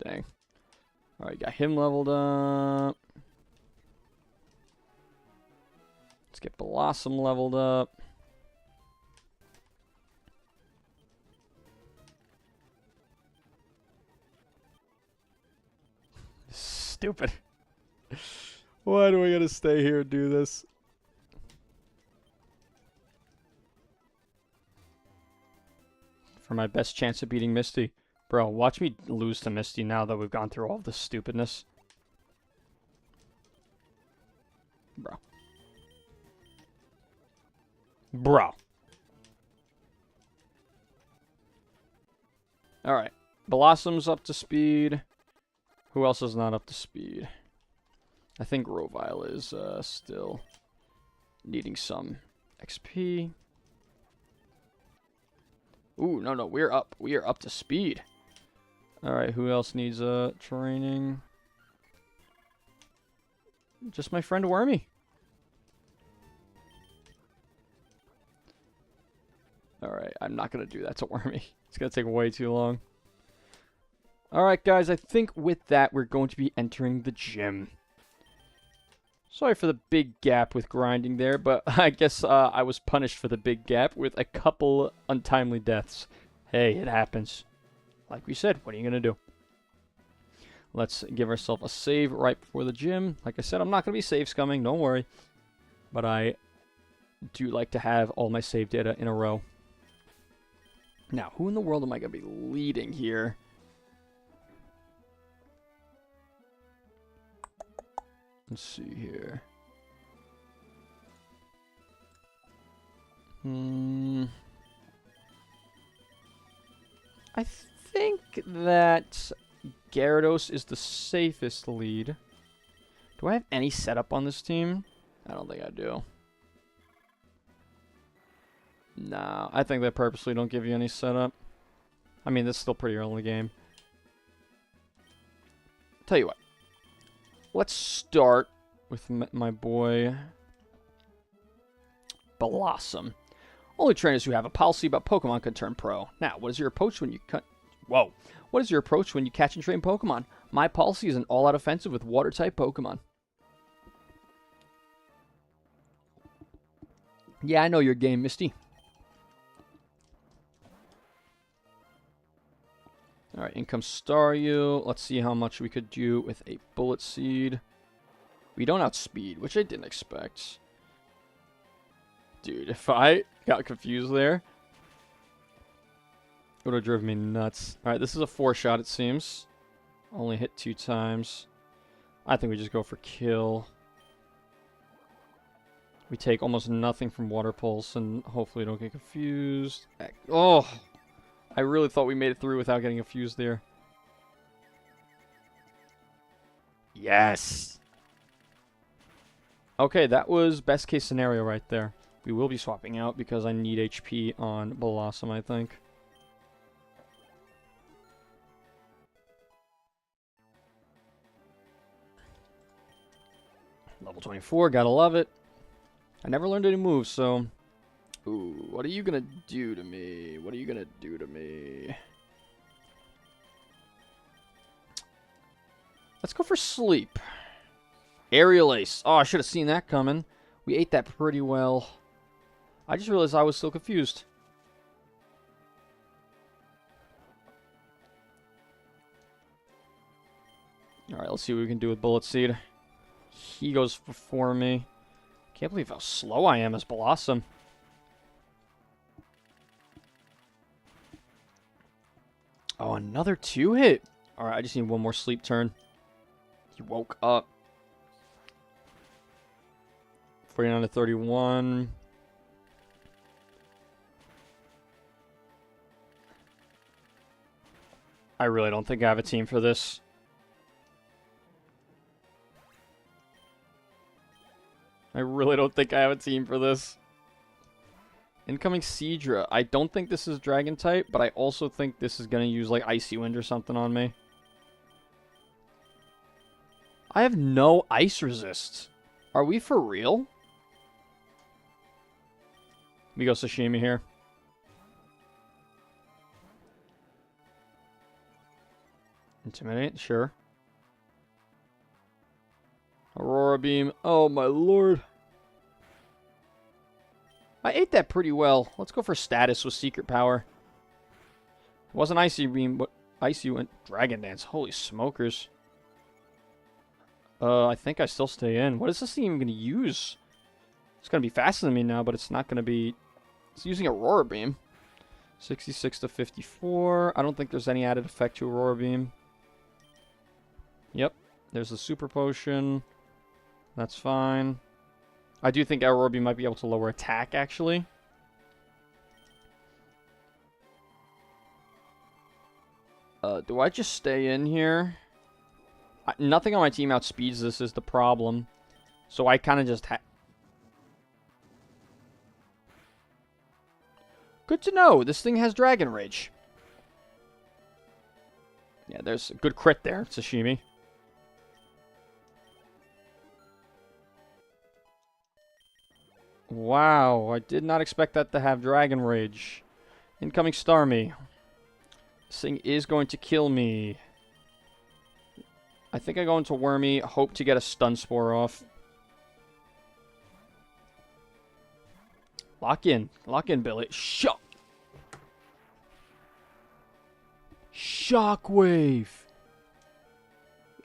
Dang. Alright, got him leveled up. Let's get Blossom leveled up. Stupid. Why do I gotta stay here and do this? For my best chance of beating Misty. Bro, watch me lose to Misty now that we've gone through all this stupidness. Bro. Bro. Alright. Blossom's up to speed. Who else is not up to speed? I think Rovile is still needing some XP. Ooh, no, we're up. We are up to speed. Alright, who else needs training? Just my friend Wormy. Alright, I'm not going to do that to Wormy. It's going to take way too long. Alright, guys, I think with that, we're going to be entering the gym. Sorry for the big gap with grinding there, but I guess I was punished for the big gap with a couple untimely deaths. Hey, it happens. Like we said, what are you going to do? Let's give ourselves a save right before the gym. Like I said, I'm not going to be save scumming, don't worry. But I do like to have all my save data in a row. Now, who in the world am I going to be leading here? Let's see here. I think that Gyarados is the safest lead. Do I have any setup on this team? I don't think I do. Nah, I think they purposely don't give you any setup. I mean, this is still pretty early in the game. Tell you what. Let's start with my boy Blossom. Only trainers who have a policy about Pokemon can turn pro. Now, what is your approach when you What is your approach when you catch and train Pokemon? My policy is an all-out offensive with water-type Pokemon. Yeah, I know your game, Misty. Alright, in comes Staryu. Let's see how much we could do with a Bullet Seed. We don't outspeed, which I didn't expect. Dude, if I got confused there, it would have driven me nuts. Alright, this is a 4-shot, it seems. Only hit 2 times. I think we just go for kill. We take almost nothing from Water Pulse, and hopefully don't get confused. Oh! I really thought we made it through without getting confused there. Yes! Okay, that was best case scenario right there. We will be swapping out because I need HP on Blossom, I think. Level 24, gotta love it. I never learned any moves, so... Ooh, what are you gonna do to me? What are you gonna do to me? Let's go for Sleep. Aerial Ace. Oh, I should have seen that coming. We ate that pretty well. I just realized I was still confused. Alright, let's see what we can do with Bullet Seed. He goes before me. Can't believe how slow I am as Blossom. Oh, another 2-hit. Alright, I just need one more sleep turn. He woke up. 49 to 31. I really don't think I have a team for this. I really don't think I have a team for this. Incoming Seadra. I don't think this is Dragon type, but I also think this is going to use like Icy Wind or something on me. I have no ice resist. Are we for real? We go Sashimi here. Intimidate, sure. Aurora Beam. Oh my lord. I ate that pretty well. Let's go for status with Secret Power. It wasn't Icy Beam, but Icy went Dragon Dance. Holy smokers. I think I still stay in. What is this thing even going to use? It's going to be faster than me now, but it's not going to be... It's using Aurora Beam. 66 to 54. I don't think there's any added effect to Aurora Beam. Yep. There's the Super Potion. That's fine. I do think Aurora Beam might be able to lower attack, actually. Do I just stay in here? Nothing on my team outspeeds this is the problem. So I kind of just Good to know. This thing has Dragon Rage. Yeah, there's a good crit there, Sashimi. Wow, I did not expect that to have Dragon Rage. Incoming Starmie. This thing is going to kill me. I think I go into Wormy, hope to get a Stun Spore off. Lock in, Billy. Shockwave!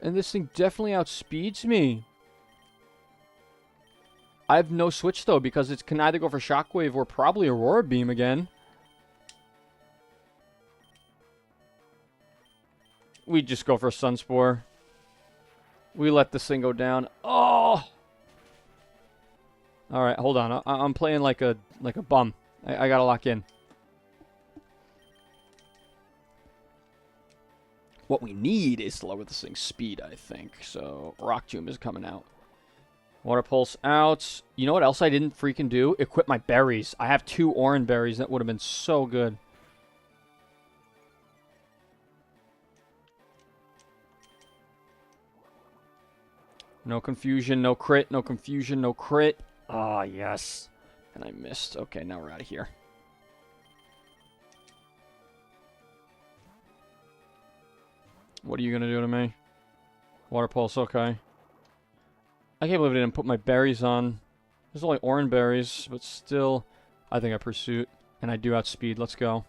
And this thing definitely outspeeds me. I have no switch, though, because it can either go for Shockwave or probably Aurora Beam again. We just go for Sunspore. We let this thing go down. Oh! Alright, hold on. I'm playing like a bum. I gotta lock in. What we need is to lower this thing's speed, I think. So, Rock Tomb is coming out. Water Pulse out. You know what else I didn't freaking do? Equip my berries. I have 2 Oran berries. That would have been so good. No confusion, no crit. No confusion, no crit. Ah, yes. And I missed. Okay, now we're out of here. What are you going to do to me? Water Pulse, okay. I can't believe I didn't put my berries on. There's only orange berries, but still, I think I Pursuit. And I do outspeed. Let's go.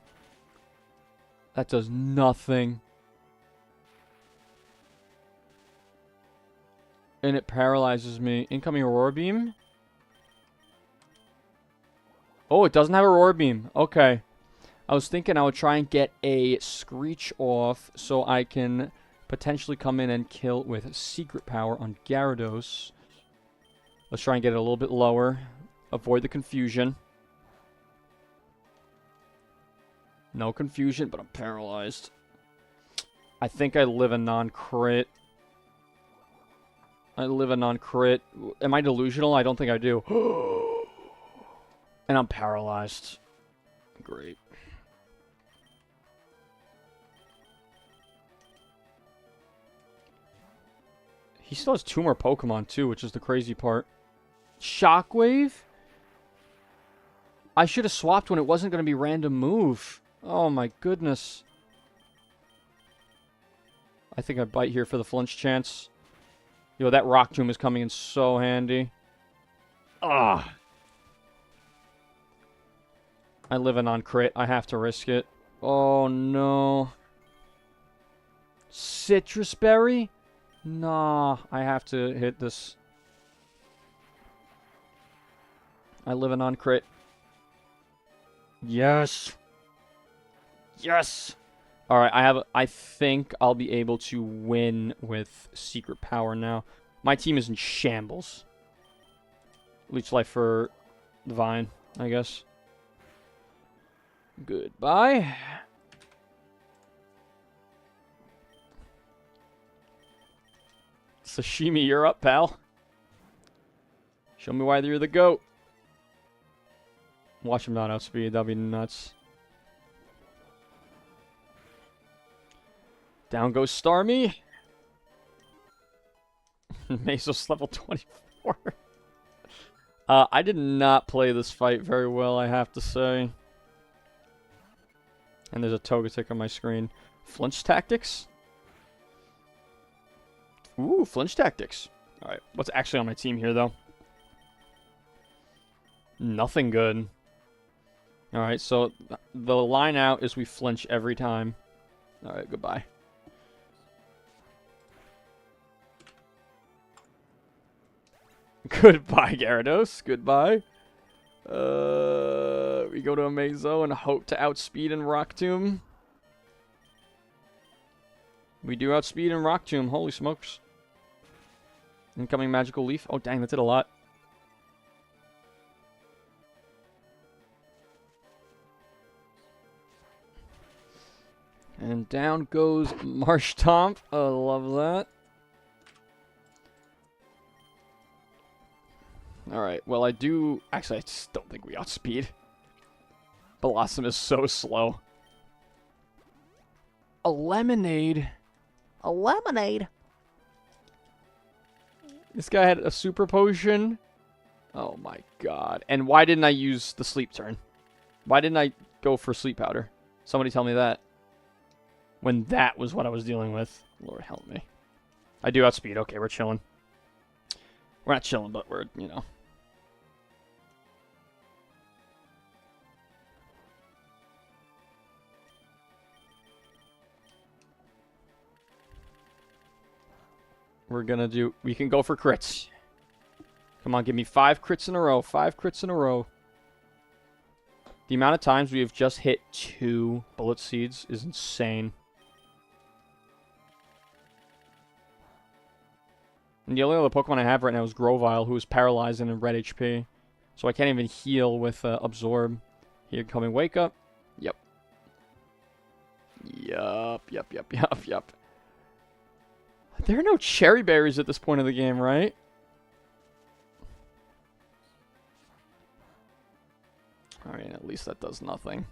That does nothing. And it paralyzes me. Incoming Aurora Beam? Oh, it doesn't have Aurora Beam. Okay. I was thinking I would try and get a Screech off so I can potentially come in and kill with Secret Power on Gyarados. Let's try and get it a little bit lower. Avoid the confusion. No confusion, but I'm paralyzed. I think I live a non-crit. I live a non-crit. Am I delusional? I don't think I do. And I'm paralyzed. Great. He still has 2 more Pokemon, too, which is the crazy part. Shockwave? I should have swapped when it wasn't going to be random move. Oh, my goodness. I think I bite here for the flinch chance. Yo, that Rock Tomb is coming in so handy. Ah. I live in on crit. I have to risk it. Oh, no. Citrus Berry? Nah, I have to hit this. I live in on crit. Yes. Yes. All right, I think I'll be able to win with secret power now. My team is in shambles. Leech life for the vine, I guess. Goodbye. Sashimi, you're up, pal. Show me why you're the GOAT. Watch him not outspeed. That'd be nuts. Down goes Starmie. Mesos level 24. I did not play this fight very well, I have to say. And there's a Togetic on my screen. Flinch tactics? Ooh, flinch tactics. Alright, what's actually on my team here, though? Nothing good. Alright, so the line out is we flinch every time. Alright, goodbye. Goodbye, Gyarados. Goodbye. We go to a Mazo and hope to outspeed in Rock Tomb. We do outspeed in Rock Tomb. Holy smokes. Incoming Magical Leaf. Oh, dang, that did a lot. And down goes Marshtomp. I love that. Alright, well, I do... Actually, I just don't think we outspeed. Blossom is so slow. A lemonade. A lemonade. This guy had a super potion. Oh my god. And why didn't I use the sleep turn? Why didn't I go for sleep powder? Somebody tell me that. When that was what I was dealing with. Lord help me. I do outspeed. Okay, we're chilling. We're not chilling, but we're, you know. We're gonna do... We can go for crits. Come on, give me 5 crits in a row. 5 crits in a row. The amount of times we have just hit 2 bullet seeds is insane. And the only other Pokemon I have right now is Grovyle, who is paralyzed and in red HP. So I can't even heal with Absorb. Here coming Wake Up. Yep. Yup. There are no cherry berries at this point of the game, right? Alright, at least that does nothing.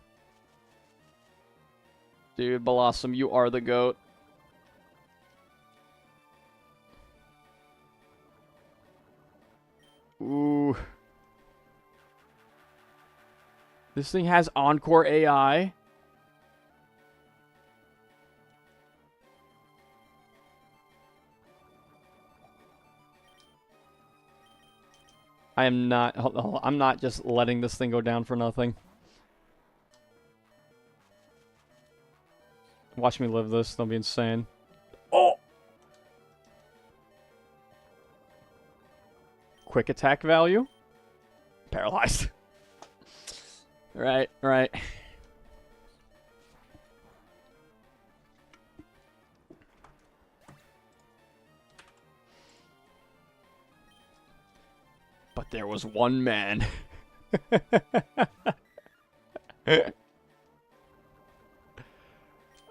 Dude, Blossom, you are the GOAT. Ooh. This thing has Encore AI. I'm not just letting this thing go down for nothing. Watch me live this. That'll be insane. Oh! Quick attack value? Paralyzed. Right. But there was one man.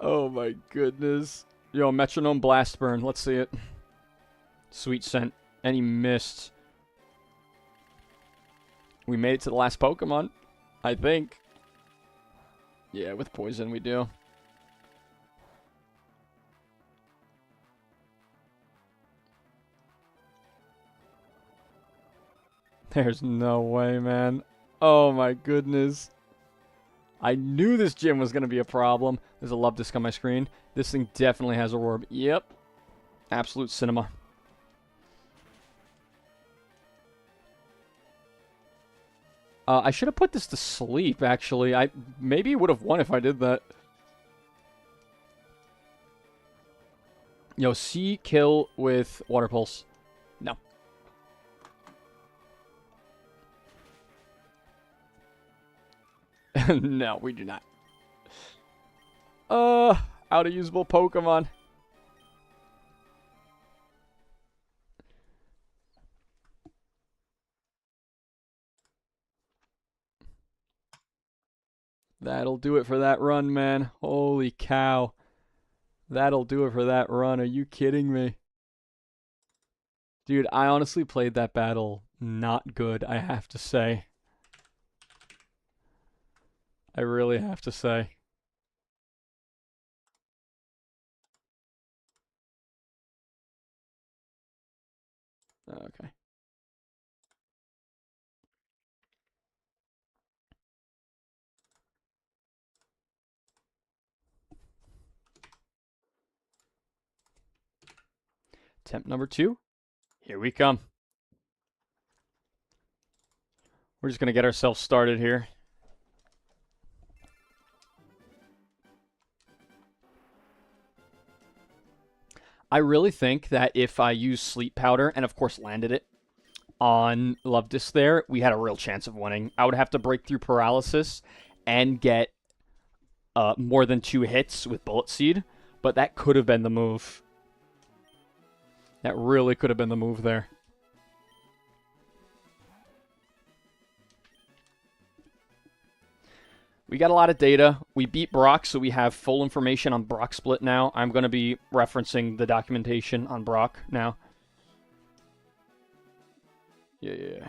Oh my goodness. Yo, Metronome Blast Burn. Let's see it. Sweet Scent. And he missed. We made it to the last Pokemon. I think. Yeah, with Poison we do. There's no way, man. Oh my goodness. I knew this gym was going to be a problem. There's a love disc on my screen. This thing definitely has a Orb. Yep. Absolute cinema. I should have put this to sleep, actually. I maybe would have won if I did that. Yo, C kill with Water Pulse. No. No, we do not. Out of usable Pokemon. That'll do it for that run, man. Holy cow. That'll do it for that run. Are you kidding me? Dude, I honestly played that battle not good, I have to say. I really have to say. Okay. Attempt number 2. Here we come. We're just going to get ourselves started here. I really think that if I used Sleep Powder, and of course landed it on Lovedis there, we had a real chance of winning. I would have to break through Paralysis and get more than 2 hits with Bullet Seed, but that could have been the move. That really could have been the move there. We got a lot of data. We beat Brock, so we have full information on Brock Split now. I'm going to be referencing the documentation on Brock now. Yeah.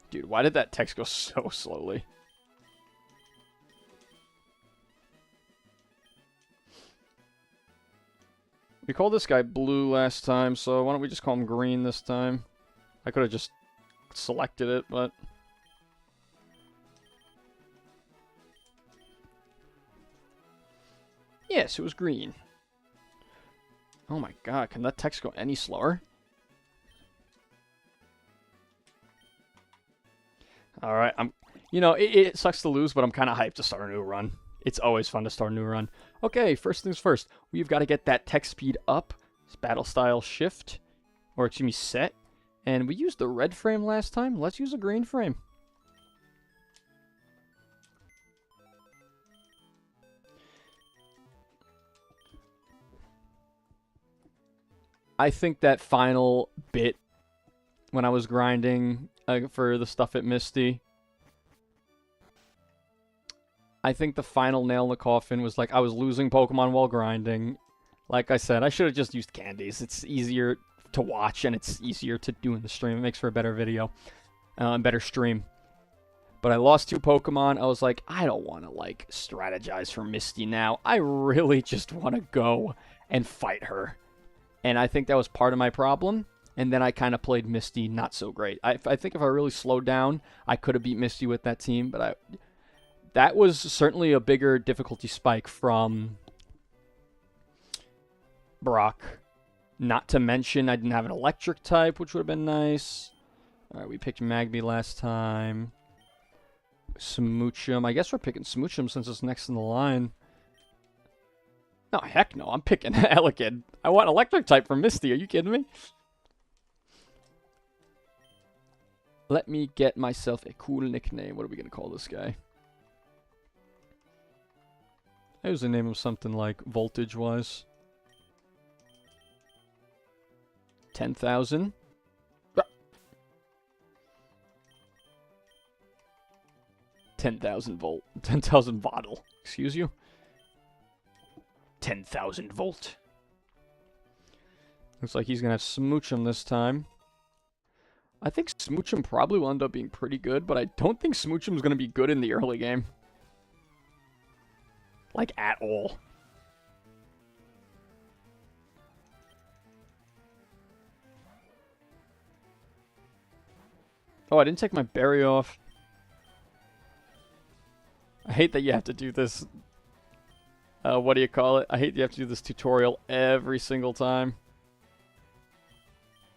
Dude, why did that text go so slowly? We called this guy Blue last time, so why don't we just call him Green this time? I could have just selected it, but... Yes, it was green. Oh my god, can that text go any slower? Alright, you know, it sucks to lose, but I'm kind of hyped to start a new run. It's always fun to start a new run. Okay, first things first. We've got to get that text speed up. It's battle style shift. Or, excuse me, set. And we used the red frame last time. Let's use a green frame. I think that final bit when I was grinding for the stuff at Misty, I think the final nail in the coffin was like I was losing Pokemon while grinding. Like I said, I should have just used candies. It's easier to watch and it's easier to do in the stream. It makes for a better video and better stream. But I lost 2 Pokemon. I was like, I don't want to like strategize for Misty now. I really just want to go and fight her. And I think that was part of my problem. And then I kind of played Misty not so great. I think if I really slowed down, I could have beat Misty with that team. But that was certainly a bigger difficulty spike from Brock. Not to mention, I didn't have an electric type, which would have been nice. Alright, we picked Magby last time. Smoochum. I guess we're picking Smoochum since it's next in the line. No, heck no. I'm picking Elekid. I want electric type from Misty. Are you kidding me? Let me get myself a cool nickname. What are we going to call this guy? I usually name him something like voltage-wise. 10,000. 10,000 volt. 10,000 bottle. Excuse you? 10,000 volt. Looks like he's going to have Smoochum this time. I think Smoochum probably will end up being pretty good, but I don't think Smoochum's going to be good in the early game. Like, at all. Oh, I didn't take my berry off. I hate that you have to do this. What do you call it? I hate you have to do this tutorial every single time.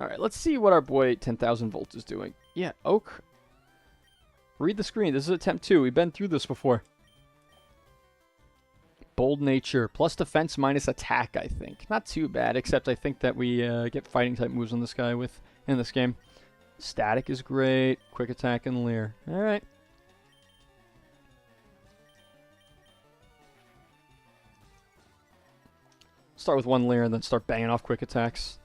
Alright, let's see what our boy 10,000 volts is doing. Yeah, Oak. Read the screen. This is attempt 2. We've been through this before. Bold nature. Plus defense minus attack, I think. Not too bad, except I think that we get fighting type moves on this guy in this game. Static is great. Quick attack and leer. Alright. Start with one leer and then start banging off quick attacks.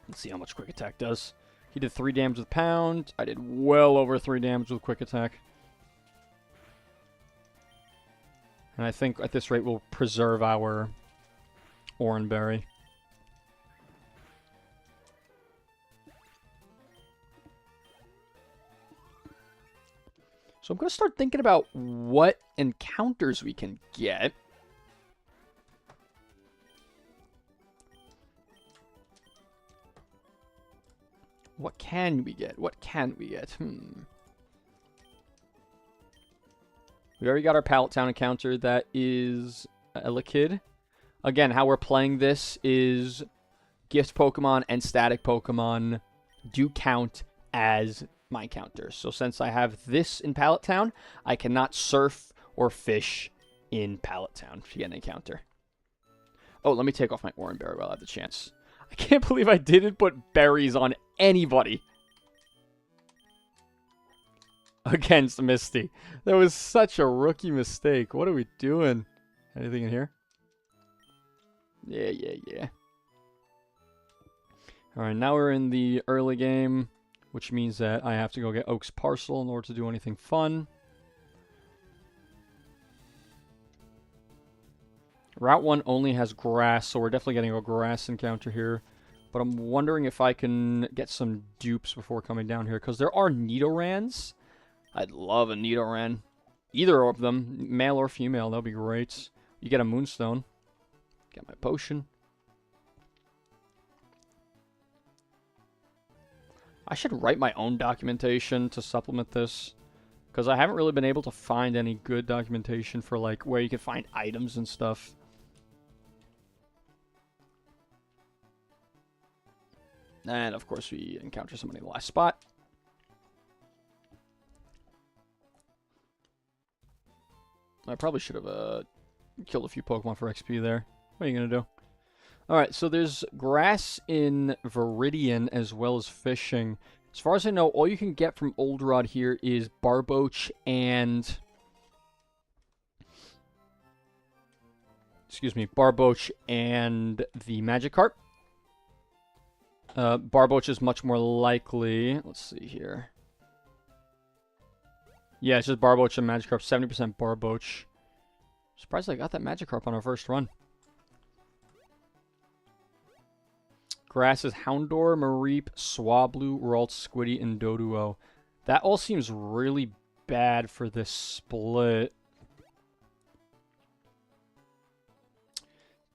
Let's see how much quick attack does. He did 3 damage with pound. I did well over 3 damage with quick attack. And I think at this rate we'll preserve our Oranberry. So I'm going to start thinking about what encounters we can get. What can we get? What can we get? We already got our Pallet Town encounter. That is Elekid. Again, how we're playing this is gift Pokemon and static Pokemon do count as my counters. So since I have this in Pallet Town, I cannot surf or fish in Pallet Town to get an encounter. Oh, let me take off my Oranberry while I have the chance. I can't believe I didn't put berries on anybody against Misty. That was such a rookie mistake. What are we doing? Anything in here? Yeah. Alright, now we're in the early game, which means that I have to go get Oak's Parcel in order to do anything fun. Route 1 only has grass, so we're definitely getting a grass encounter here. But I'm wondering if I can get some dupes before coming down here, because there are Nidorans. I'd love a Nidoran. Either of them, male or female, that would be great. You get a Moonstone. Get my potion. I should write my own documentation to supplement this, because I haven't really been able to find any good documentation for like where you can find items and stuff. And of course we encounter somebody in the last spot. I probably should have killed a few Pokemon for XP there. What are you going to do? Alright, so there's grass in Viridian as well as fishing. As far as I know, all you can get from Olderod here is Barboach and... Barboach and the Magikarp. Barboach is much more likely... Let's see here. Yeah, it's just Barboach and Magikarp. 70% Barboach. Surprised I got that Magikarp on our first run. Grass is Houndour, Mareep, Swablu, Ralt, Squiddy, and Doduo. That all seems really bad for this split.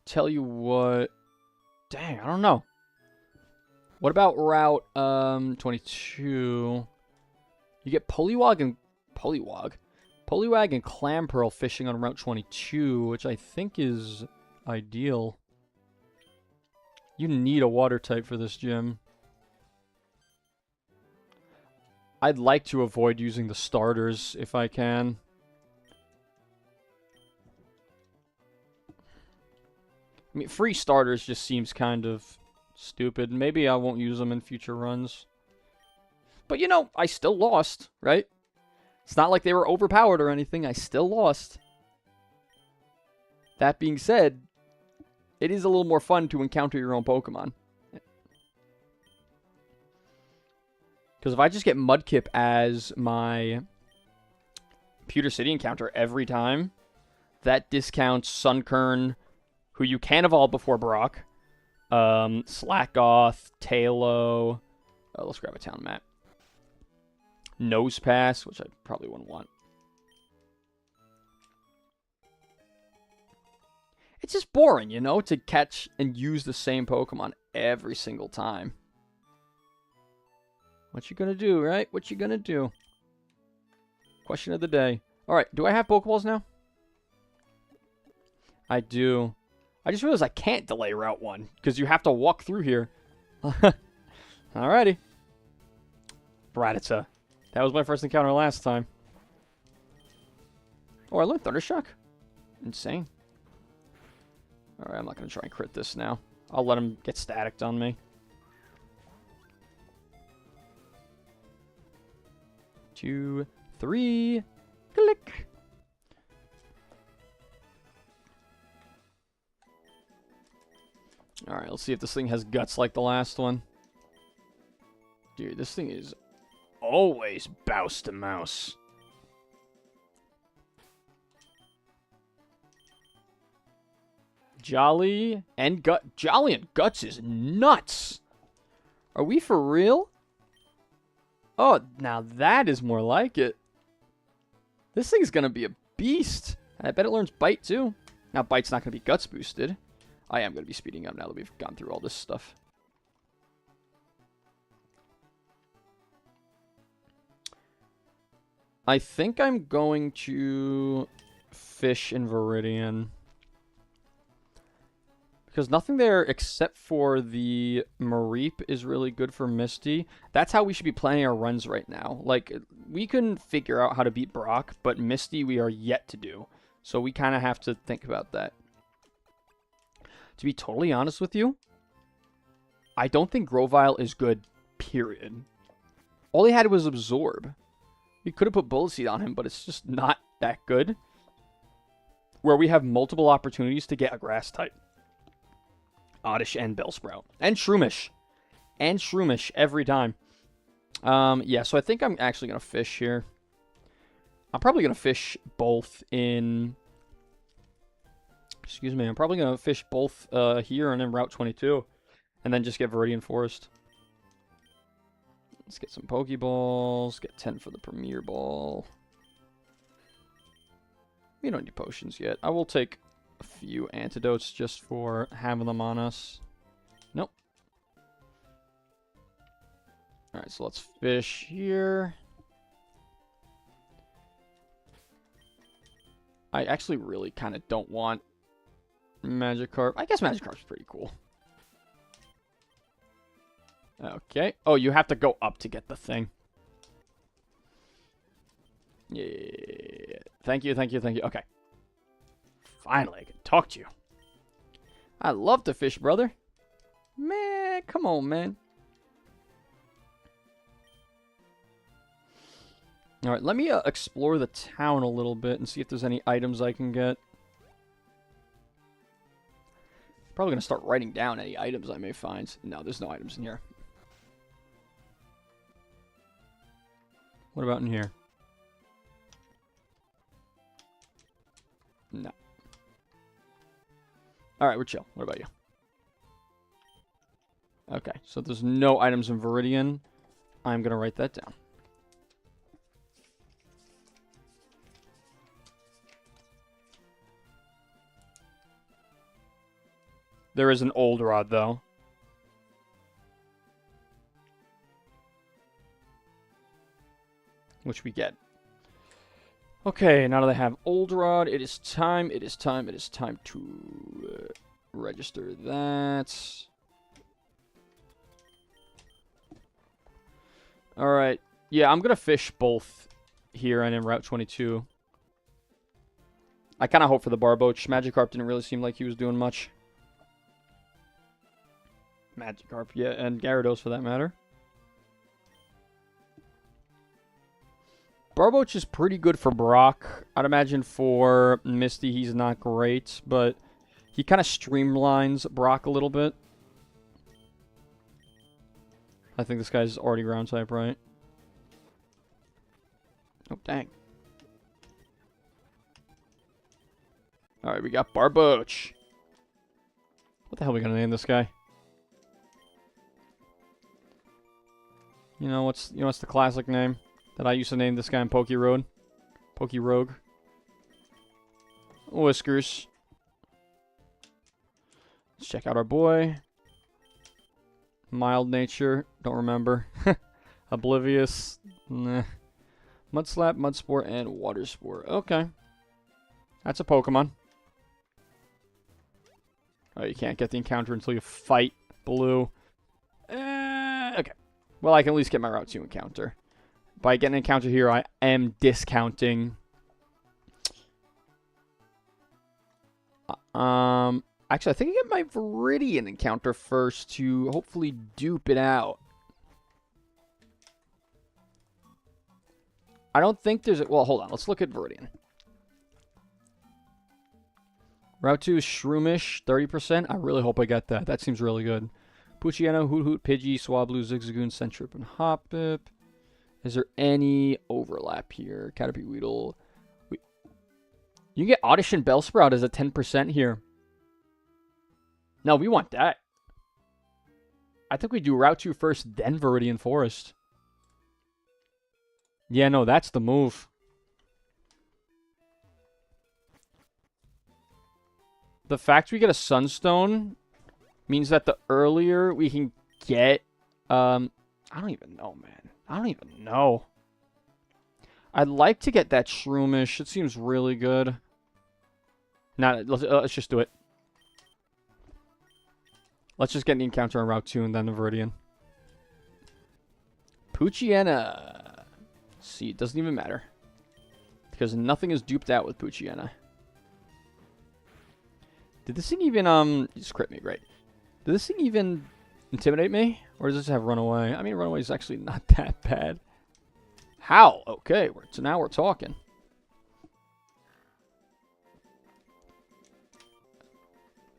Tell you what... Dang, I don't know. What about Route 22? You get Poliwag and... Poliwag and Clamperl fishing on Route 22, which I think is ideal. You need a water type for this gym. I'd like to avoid using the starters if I can. I mean, free starters just seems kind of stupid. Maybe I won't use them in future runs. But, you know, I still lost, right? It's not like they were overpowered or anything. I still lost. That being said, it is a little more fun to encounter your own Pokemon. Because if I just get Mudkip as my Pewter City encounter every time, that discounts Sunkern, who you can evolve before Brock, Slackoth, Tailo, let's grab a town map, Nosepass, which I probably wouldn't want. It's just boring, you know, to catch and use the same Pokemon every single time. What you gonna do, right? What you gonna do? Question of the day. Alright, do I have Pokeballs now? I do. I just realized I can't delay Route 1, because you have to walk through here. Alrighty. Rattata. That was my first encounter last time. Oh, I learned Thundershock. Insane. Alright, I'm not going to try and crit this now. I'll let him get staticked on me. 2, 3. Click. Alright, let's see if this thing has guts like the last one. Dude, this thing is always bouse to mouse. Jolly and Guts is nuts. Are we for real? Oh, now that is more like it. This thing's gonna be a beast. I bet it learns Bite too. Now Bite's not gonna be Guts boosted. I am gonna be speeding up now that we've gone through all this stuff. I think I'm going to fish in Viridian. Because nothing there except for the Mareep is really good for Misty. That's how we should be planning our runs right now. Like, we can figure out how to beat Brock, but Misty we are yet to do. So we kind of have to think about that. To be totally honest with you, I don't think Grovyle is good, period. All he had was Absorb. We could have put Bullet Seed on him, but it's just not that good. Where we have multiple opportunities to get a Grass type. Oddish and Bellsprout. And Shroomish. And Shroomish every time. Yeah, so I think I'm actually going to fish here. I'm probably going to fish both in... Excuse me, I'm probably going to fish both here and then Route 22. And then just get Viridian Forest. Let's get some Pokeballs. Get 10 for the Premier Ball. We don't need potions yet. I will take a few antidotes just for having them on us. Nope. Alright, so let's fish here. I actually really kind of don't want Magikarp. I guess Magikarp's pretty cool. Okay. Oh, you have to go up to get the thing. Yeah. Thank you, thank you, thank you. Okay. Finally, I can talk to you. I love to fish, brother. Man, come on, man. Alright, let me explore the town a little bit and see if there's any items I can get. Probably going to start writing down any items I may find. No, there's no items in here. What about in here? No. Alright, we're chill. What about you? Okay, so there's no items in Viridian. I'm going to write that down. There is an old rod, though. Which we get. Okay, now that I have old rod, it is time to register that. Alright, yeah, I'm gonna fish both here and in Route 22. I kind of hope for the Barboach. Magikarp didn't really seem like he was doing much. Magikarp, yeah, and Gyarados for that matter. Barboach is pretty good for Brock. I'd imagine for Misty he's not great, but he kind of streamlines Brock a little bit. I think this guy's already ground type, right? Oh, dang. Alright, we got Barboach. What the hell are we gonna name this guy? You know what's the classic name that I used to name this guy in Poke Road? Poke Rogue. Whiskers. Let's check out our boy. Mild nature. Don't remember. Oblivious. Nah. Mudslap, Mudspore, and Water Spore. Okay. That's a Pokemon. Oh, you can't get the encounter until you fight Blue. Okay. Well, I can at least get my Route 2 encounter. by getting an encounter here, I am discounting. Actually, I think I get my Viridian encounter first to hopefully dupe it out. I don't think there's a... Well, hold on. Let's look at Viridian. Route 2 is Shroomish, 30%. I really hope I get that. That seems really good. Poochyena, Hoot Hoot, Pidgey, Swablu, Zigzagoon, Sentryp, and Hoppip. Is there any overlap here? Caterpie, Weedle. You can get Oddish and Bellsprout as a 10% here. No, we want that. I think we do Route 2 first, then Viridian Forest. Yeah, no, that's the move. The fact we get a Sunstone means that the earlier we can get... I don't even know, man. I don't even know. I'd like to get that Shroomish. It seems really good. Nah, let's just do it. Let's just get the encounter on Route 2 and then the Viridian. Poochyena. See, it doesn't even matter. Because nothing is duped out with Poochyena. Did this thing even, just crit me, great. Did this thing even intimidate me? Or does this have Runaway? I mean, Runaway is actually not that bad. How? Okay, so now we're talking.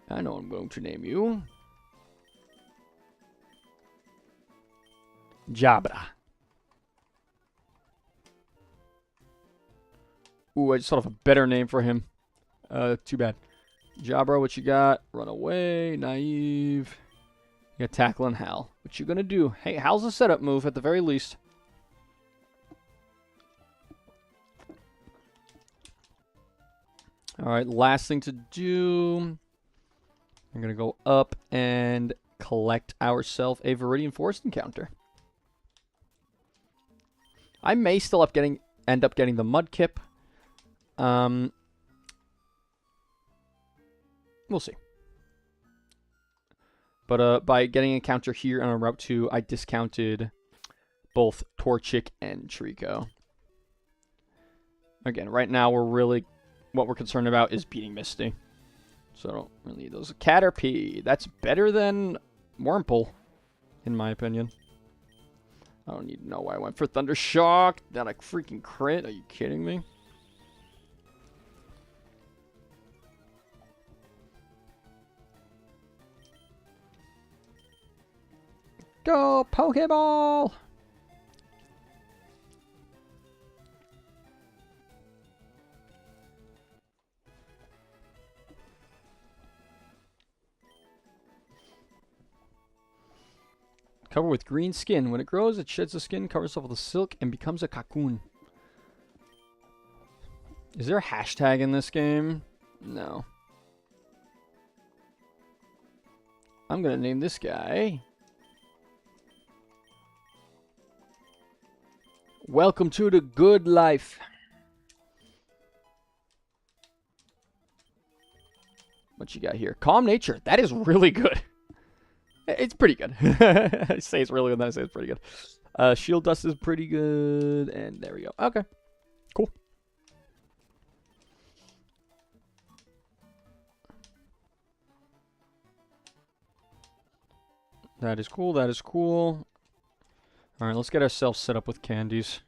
I know I'm going to name you. Jabra. Ooh, I just thought of a better name for him. Too bad. Jabra, what you got? Runaway, Naive. You got Tackle and Hal. What you gonna do? Hey, Hal's a setup move at the very least. Alright, last thing to do. I'm gonna go up and collect ourselves a Viridian Forest encounter. I may still end up getting the Mudkip. We'll see. But by getting an encounter here on Route 2, I discounted both Torchic and Trico. Again, right now what we're concerned about is beating Misty. So I don't really need those. Caterpie, that's better than Wurmple, in my opinion. I don't need to know why I went for Thundershock. Then a freaking crit. Are you kidding me? Go, Pokeball! Covered with green skin. When it grows, it sheds the skin, covers itself with silk, and becomes a cocoon. Is there a hashtag in this game? No. I'm gonna name this guy... Welcome to the good life. What you got here? Calm Nature. That is really good. It's pretty good. I say it's really good, then I say it's pretty good. Shield Dust is pretty good. And there we go. Okay. Cool. That is cool. That is cool. Alright, let's get ourselves set up with candies.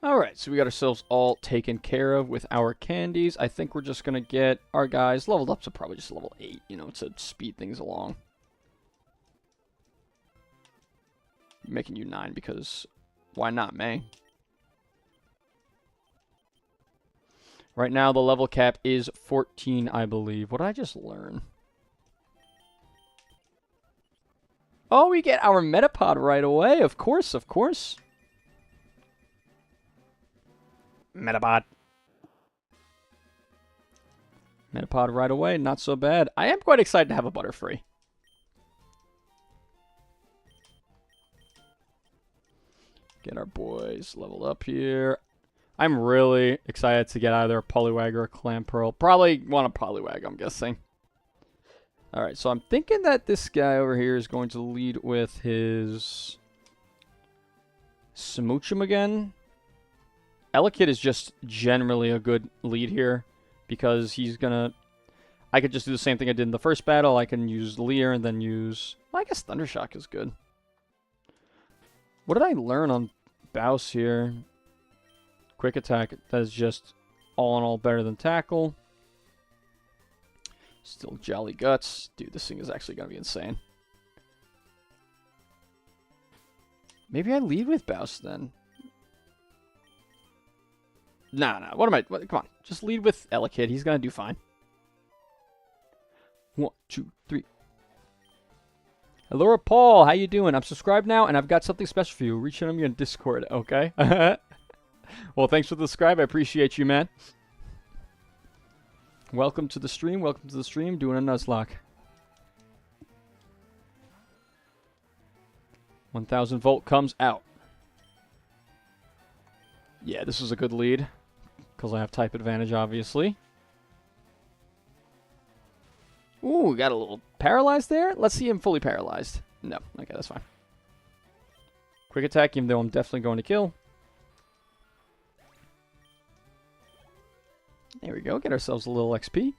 Alright, so we got ourselves all taken care of with our candies. I think we're just going to get our guys leveled up to probably just level 8, you know, to speed things along. Making you 9 because why not, man? Right now, the level cap is 14, I believe. What did I just learn? Oh, we get our Metapod right away. Of course, of course. Metapod. Metapod right away. Not so bad. I am quite excited to have a Butterfree. Get our boys leveled up here. I'm really excited to get either a Poliwag or a Clamperl. Probably want a Poliwag, I'm guessing. Alright, so I'm thinking that this guy over here is going to lead with his Smoochum again. Elekid is just generally a good lead here because he's gonna... I could just do the same thing I did in the first battle. I can use Leer and then use... Well, I guess Thundershock is good. What did I learn on Bouse here? Quick attack, that is just all in all better than Tackle. Still Jolly Guts. Dude, this thing is actually going to be insane. Maybe I lead with Bouse then. Nah. What am I... come on. Just lead with Elekid. He's going to do fine. 1, 2, 3. Hello, Paul. How you doing? I'm subscribed now, and I've got something special for you. Reach out to me on Discord, okay? Well, thanks for the subscribe. I appreciate you, man. Welcome to the stream. Welcome to the stream. Doing a Nuzlocke. 1000 volt comes out. Yeah, this is a good lead. Because I have type advantage, obviously. Ooh, got a little paralyzed there. Let's see him fully paralyzed. No. Okay, that's fine. Quick attack, even though I'm definitely going to kill. There we go. Get ourselves a little XP.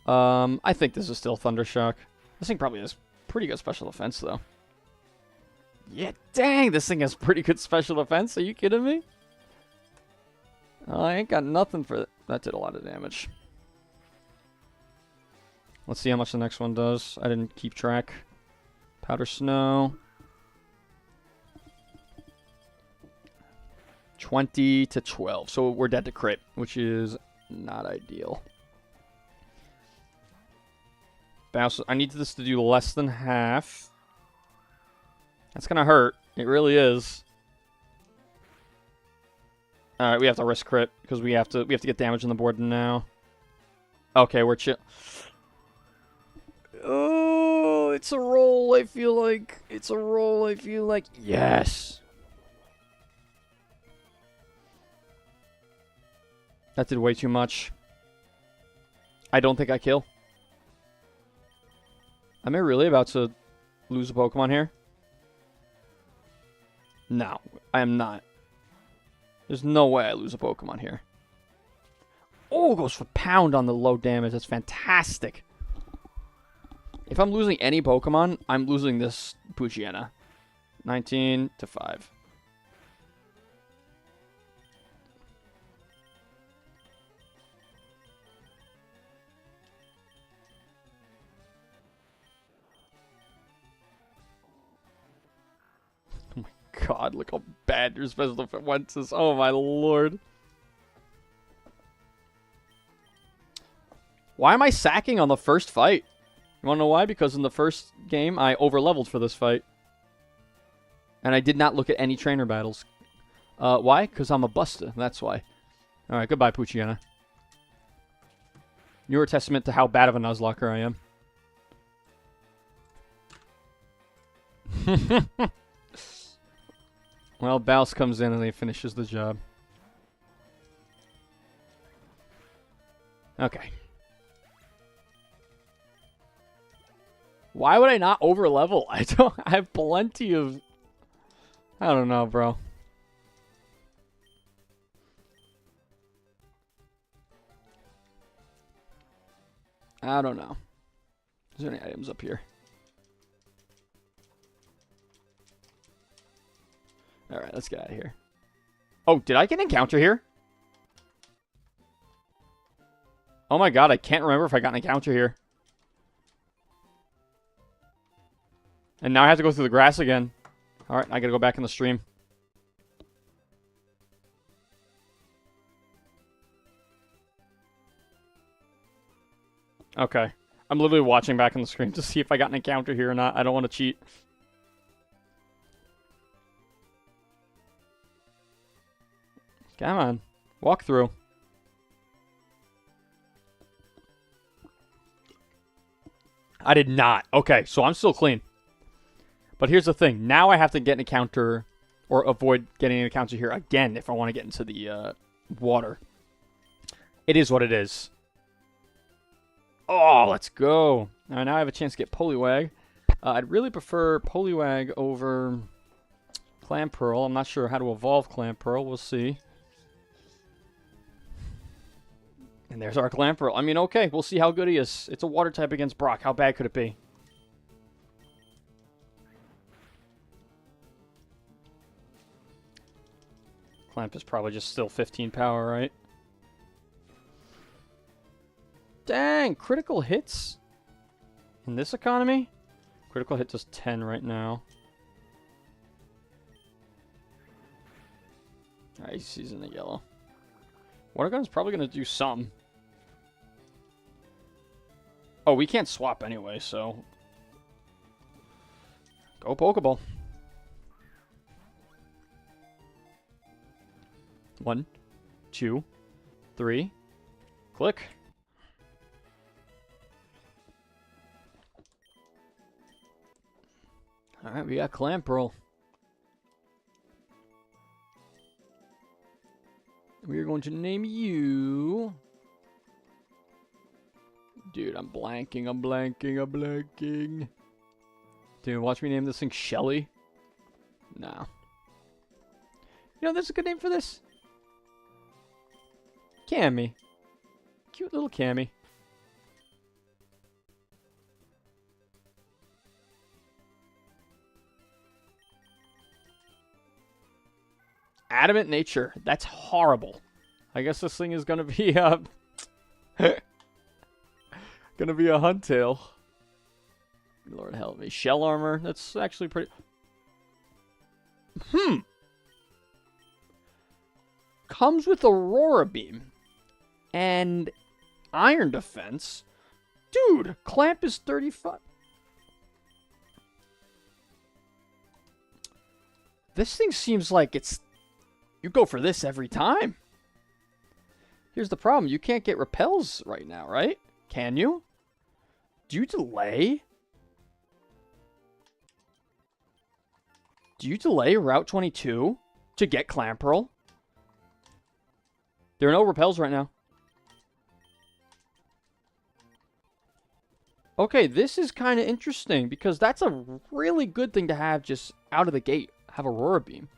I think this is still Thundershock. This thing probably has pretty good special defense, though. Yeah, dang, this thing has pretty good special defense. Are you kidding me? I ain't got nothing for that. That did a lot of damage. Let's see how much the next one does. I didn't keep track. Powder Snow. 20 to 12. So we're dead to crit, which is not ideal. Bounce. I need this to do less than half. That's gonna hurt. It really is. All right, we have to risk crit because we have to get damage on the board now. Okay, we're chill. Oh, it's a roll. I feel like it's a roll. I feel like yes. That did way too much. I don't think I kill. Am I really about to lose a Pokemon here? No, I am not. There's no way I lose a Pokemon here. Oh, it goes for pound on the low damage. That's fantastic. If I'm losing any Pokemon, I'm losing this Poochyena. 19 to 5. Oh my god, look how bad your special defense is. Oh my lord. Why am I sacking on the first fight? You wanna know why? Because in the first game, I overleveled for this fight. And I did not look at any trainer battles. Why? Because I'm a buster. That's why. Alright, goodbye, Poochyena. You're a testament to how bad of a Nuzlocker I am. Well, Bouse comes in and he finishes the job. Okay. Why would I not overlevel? I have plenty of... I don't know, bro. I don't know. Is there any items up here? Alright, let's get out of here. Oh, did I get an encounter here? Oh my god, I can't remember if I got an encounter here. And now I have to go through the grass again. Alright, I gotta go back in the stream. Okay. I'm literally watching back on the screen to see if I got an encounter here or not. I don't want to cheat. Come on. Walk through. I did not. Okay, so I'm still clean. But here's the thing. Now I have to get an encounter, or avoid getting an encounter here again if I want to get into the water. It is what it is. Oh, let's go. All right, now I have a chance to get Poliwag. I'd really prefer Poliwag over Clamperl. I'm not sure how to evolve Clamperl. We'll see. And there's our Clamperl. I mean, okay, we'll see how good he is. It's a water type against Brock. How bad could it be? Clamp is probably just still 15 power, right? Dang, critical hits? In this economy? Critical hit does 10 right now. Alright, he's in the yellow. Water Gun's probably going to do something. Oh, we can't swap anyway, so... Go Pokeball. 1, 2, 3. Click. Alright, we got Clamperl. We are going to name you... Dude, I'm blanking. Dude, watch me name this thing Shelly. No. You know, there's a good name for this. Cammy. Cute little Cammy. Adamant nature. That's horrible. I guess this thing is gonna be gonna be a Huntail. Lord help me. Shell armor. That's actually pretty. Comes with Aurora Beam and Iron Defense. Dude, Clamp is 35. This thing seems like it's... You go for this every time. Here's the problem. You can't get repels right now, right? Can you? Do you delay? Do you delay Route 22 to get Clamperl? There are no repels right now. Okay, this is kind of interesting because that's a really good thing to have just out of the gate. Have Aurora Beam.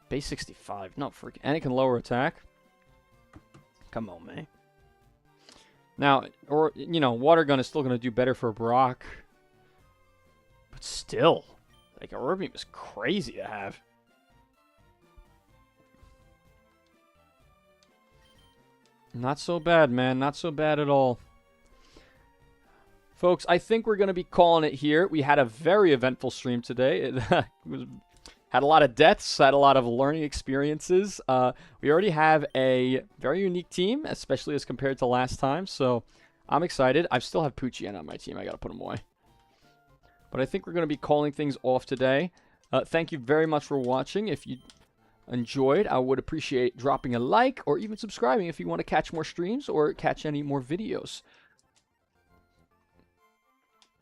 Base 65. No, freaking. And it can lower attack. Come on, man. Now, or you know, Water Gun is still going to do better for Brock. But still, like, Aurora Beam is crazy to have. Not so bad, man. Not so bad at all. Folks, I think we're going to be calling it here. We had a very eventful stream today. It had a lot of deaths, had a lot of learning experiences. We already have a very unique team, especially as compared to last time. So I'm excited. I still have Poochie on my team. I got to put him away. But I think we're going to be calling things off today. Thank you very much for watching. If you enjoyed, I would appreciate dropping a like or even subscribing if you want to catch more streams or catch any more videos.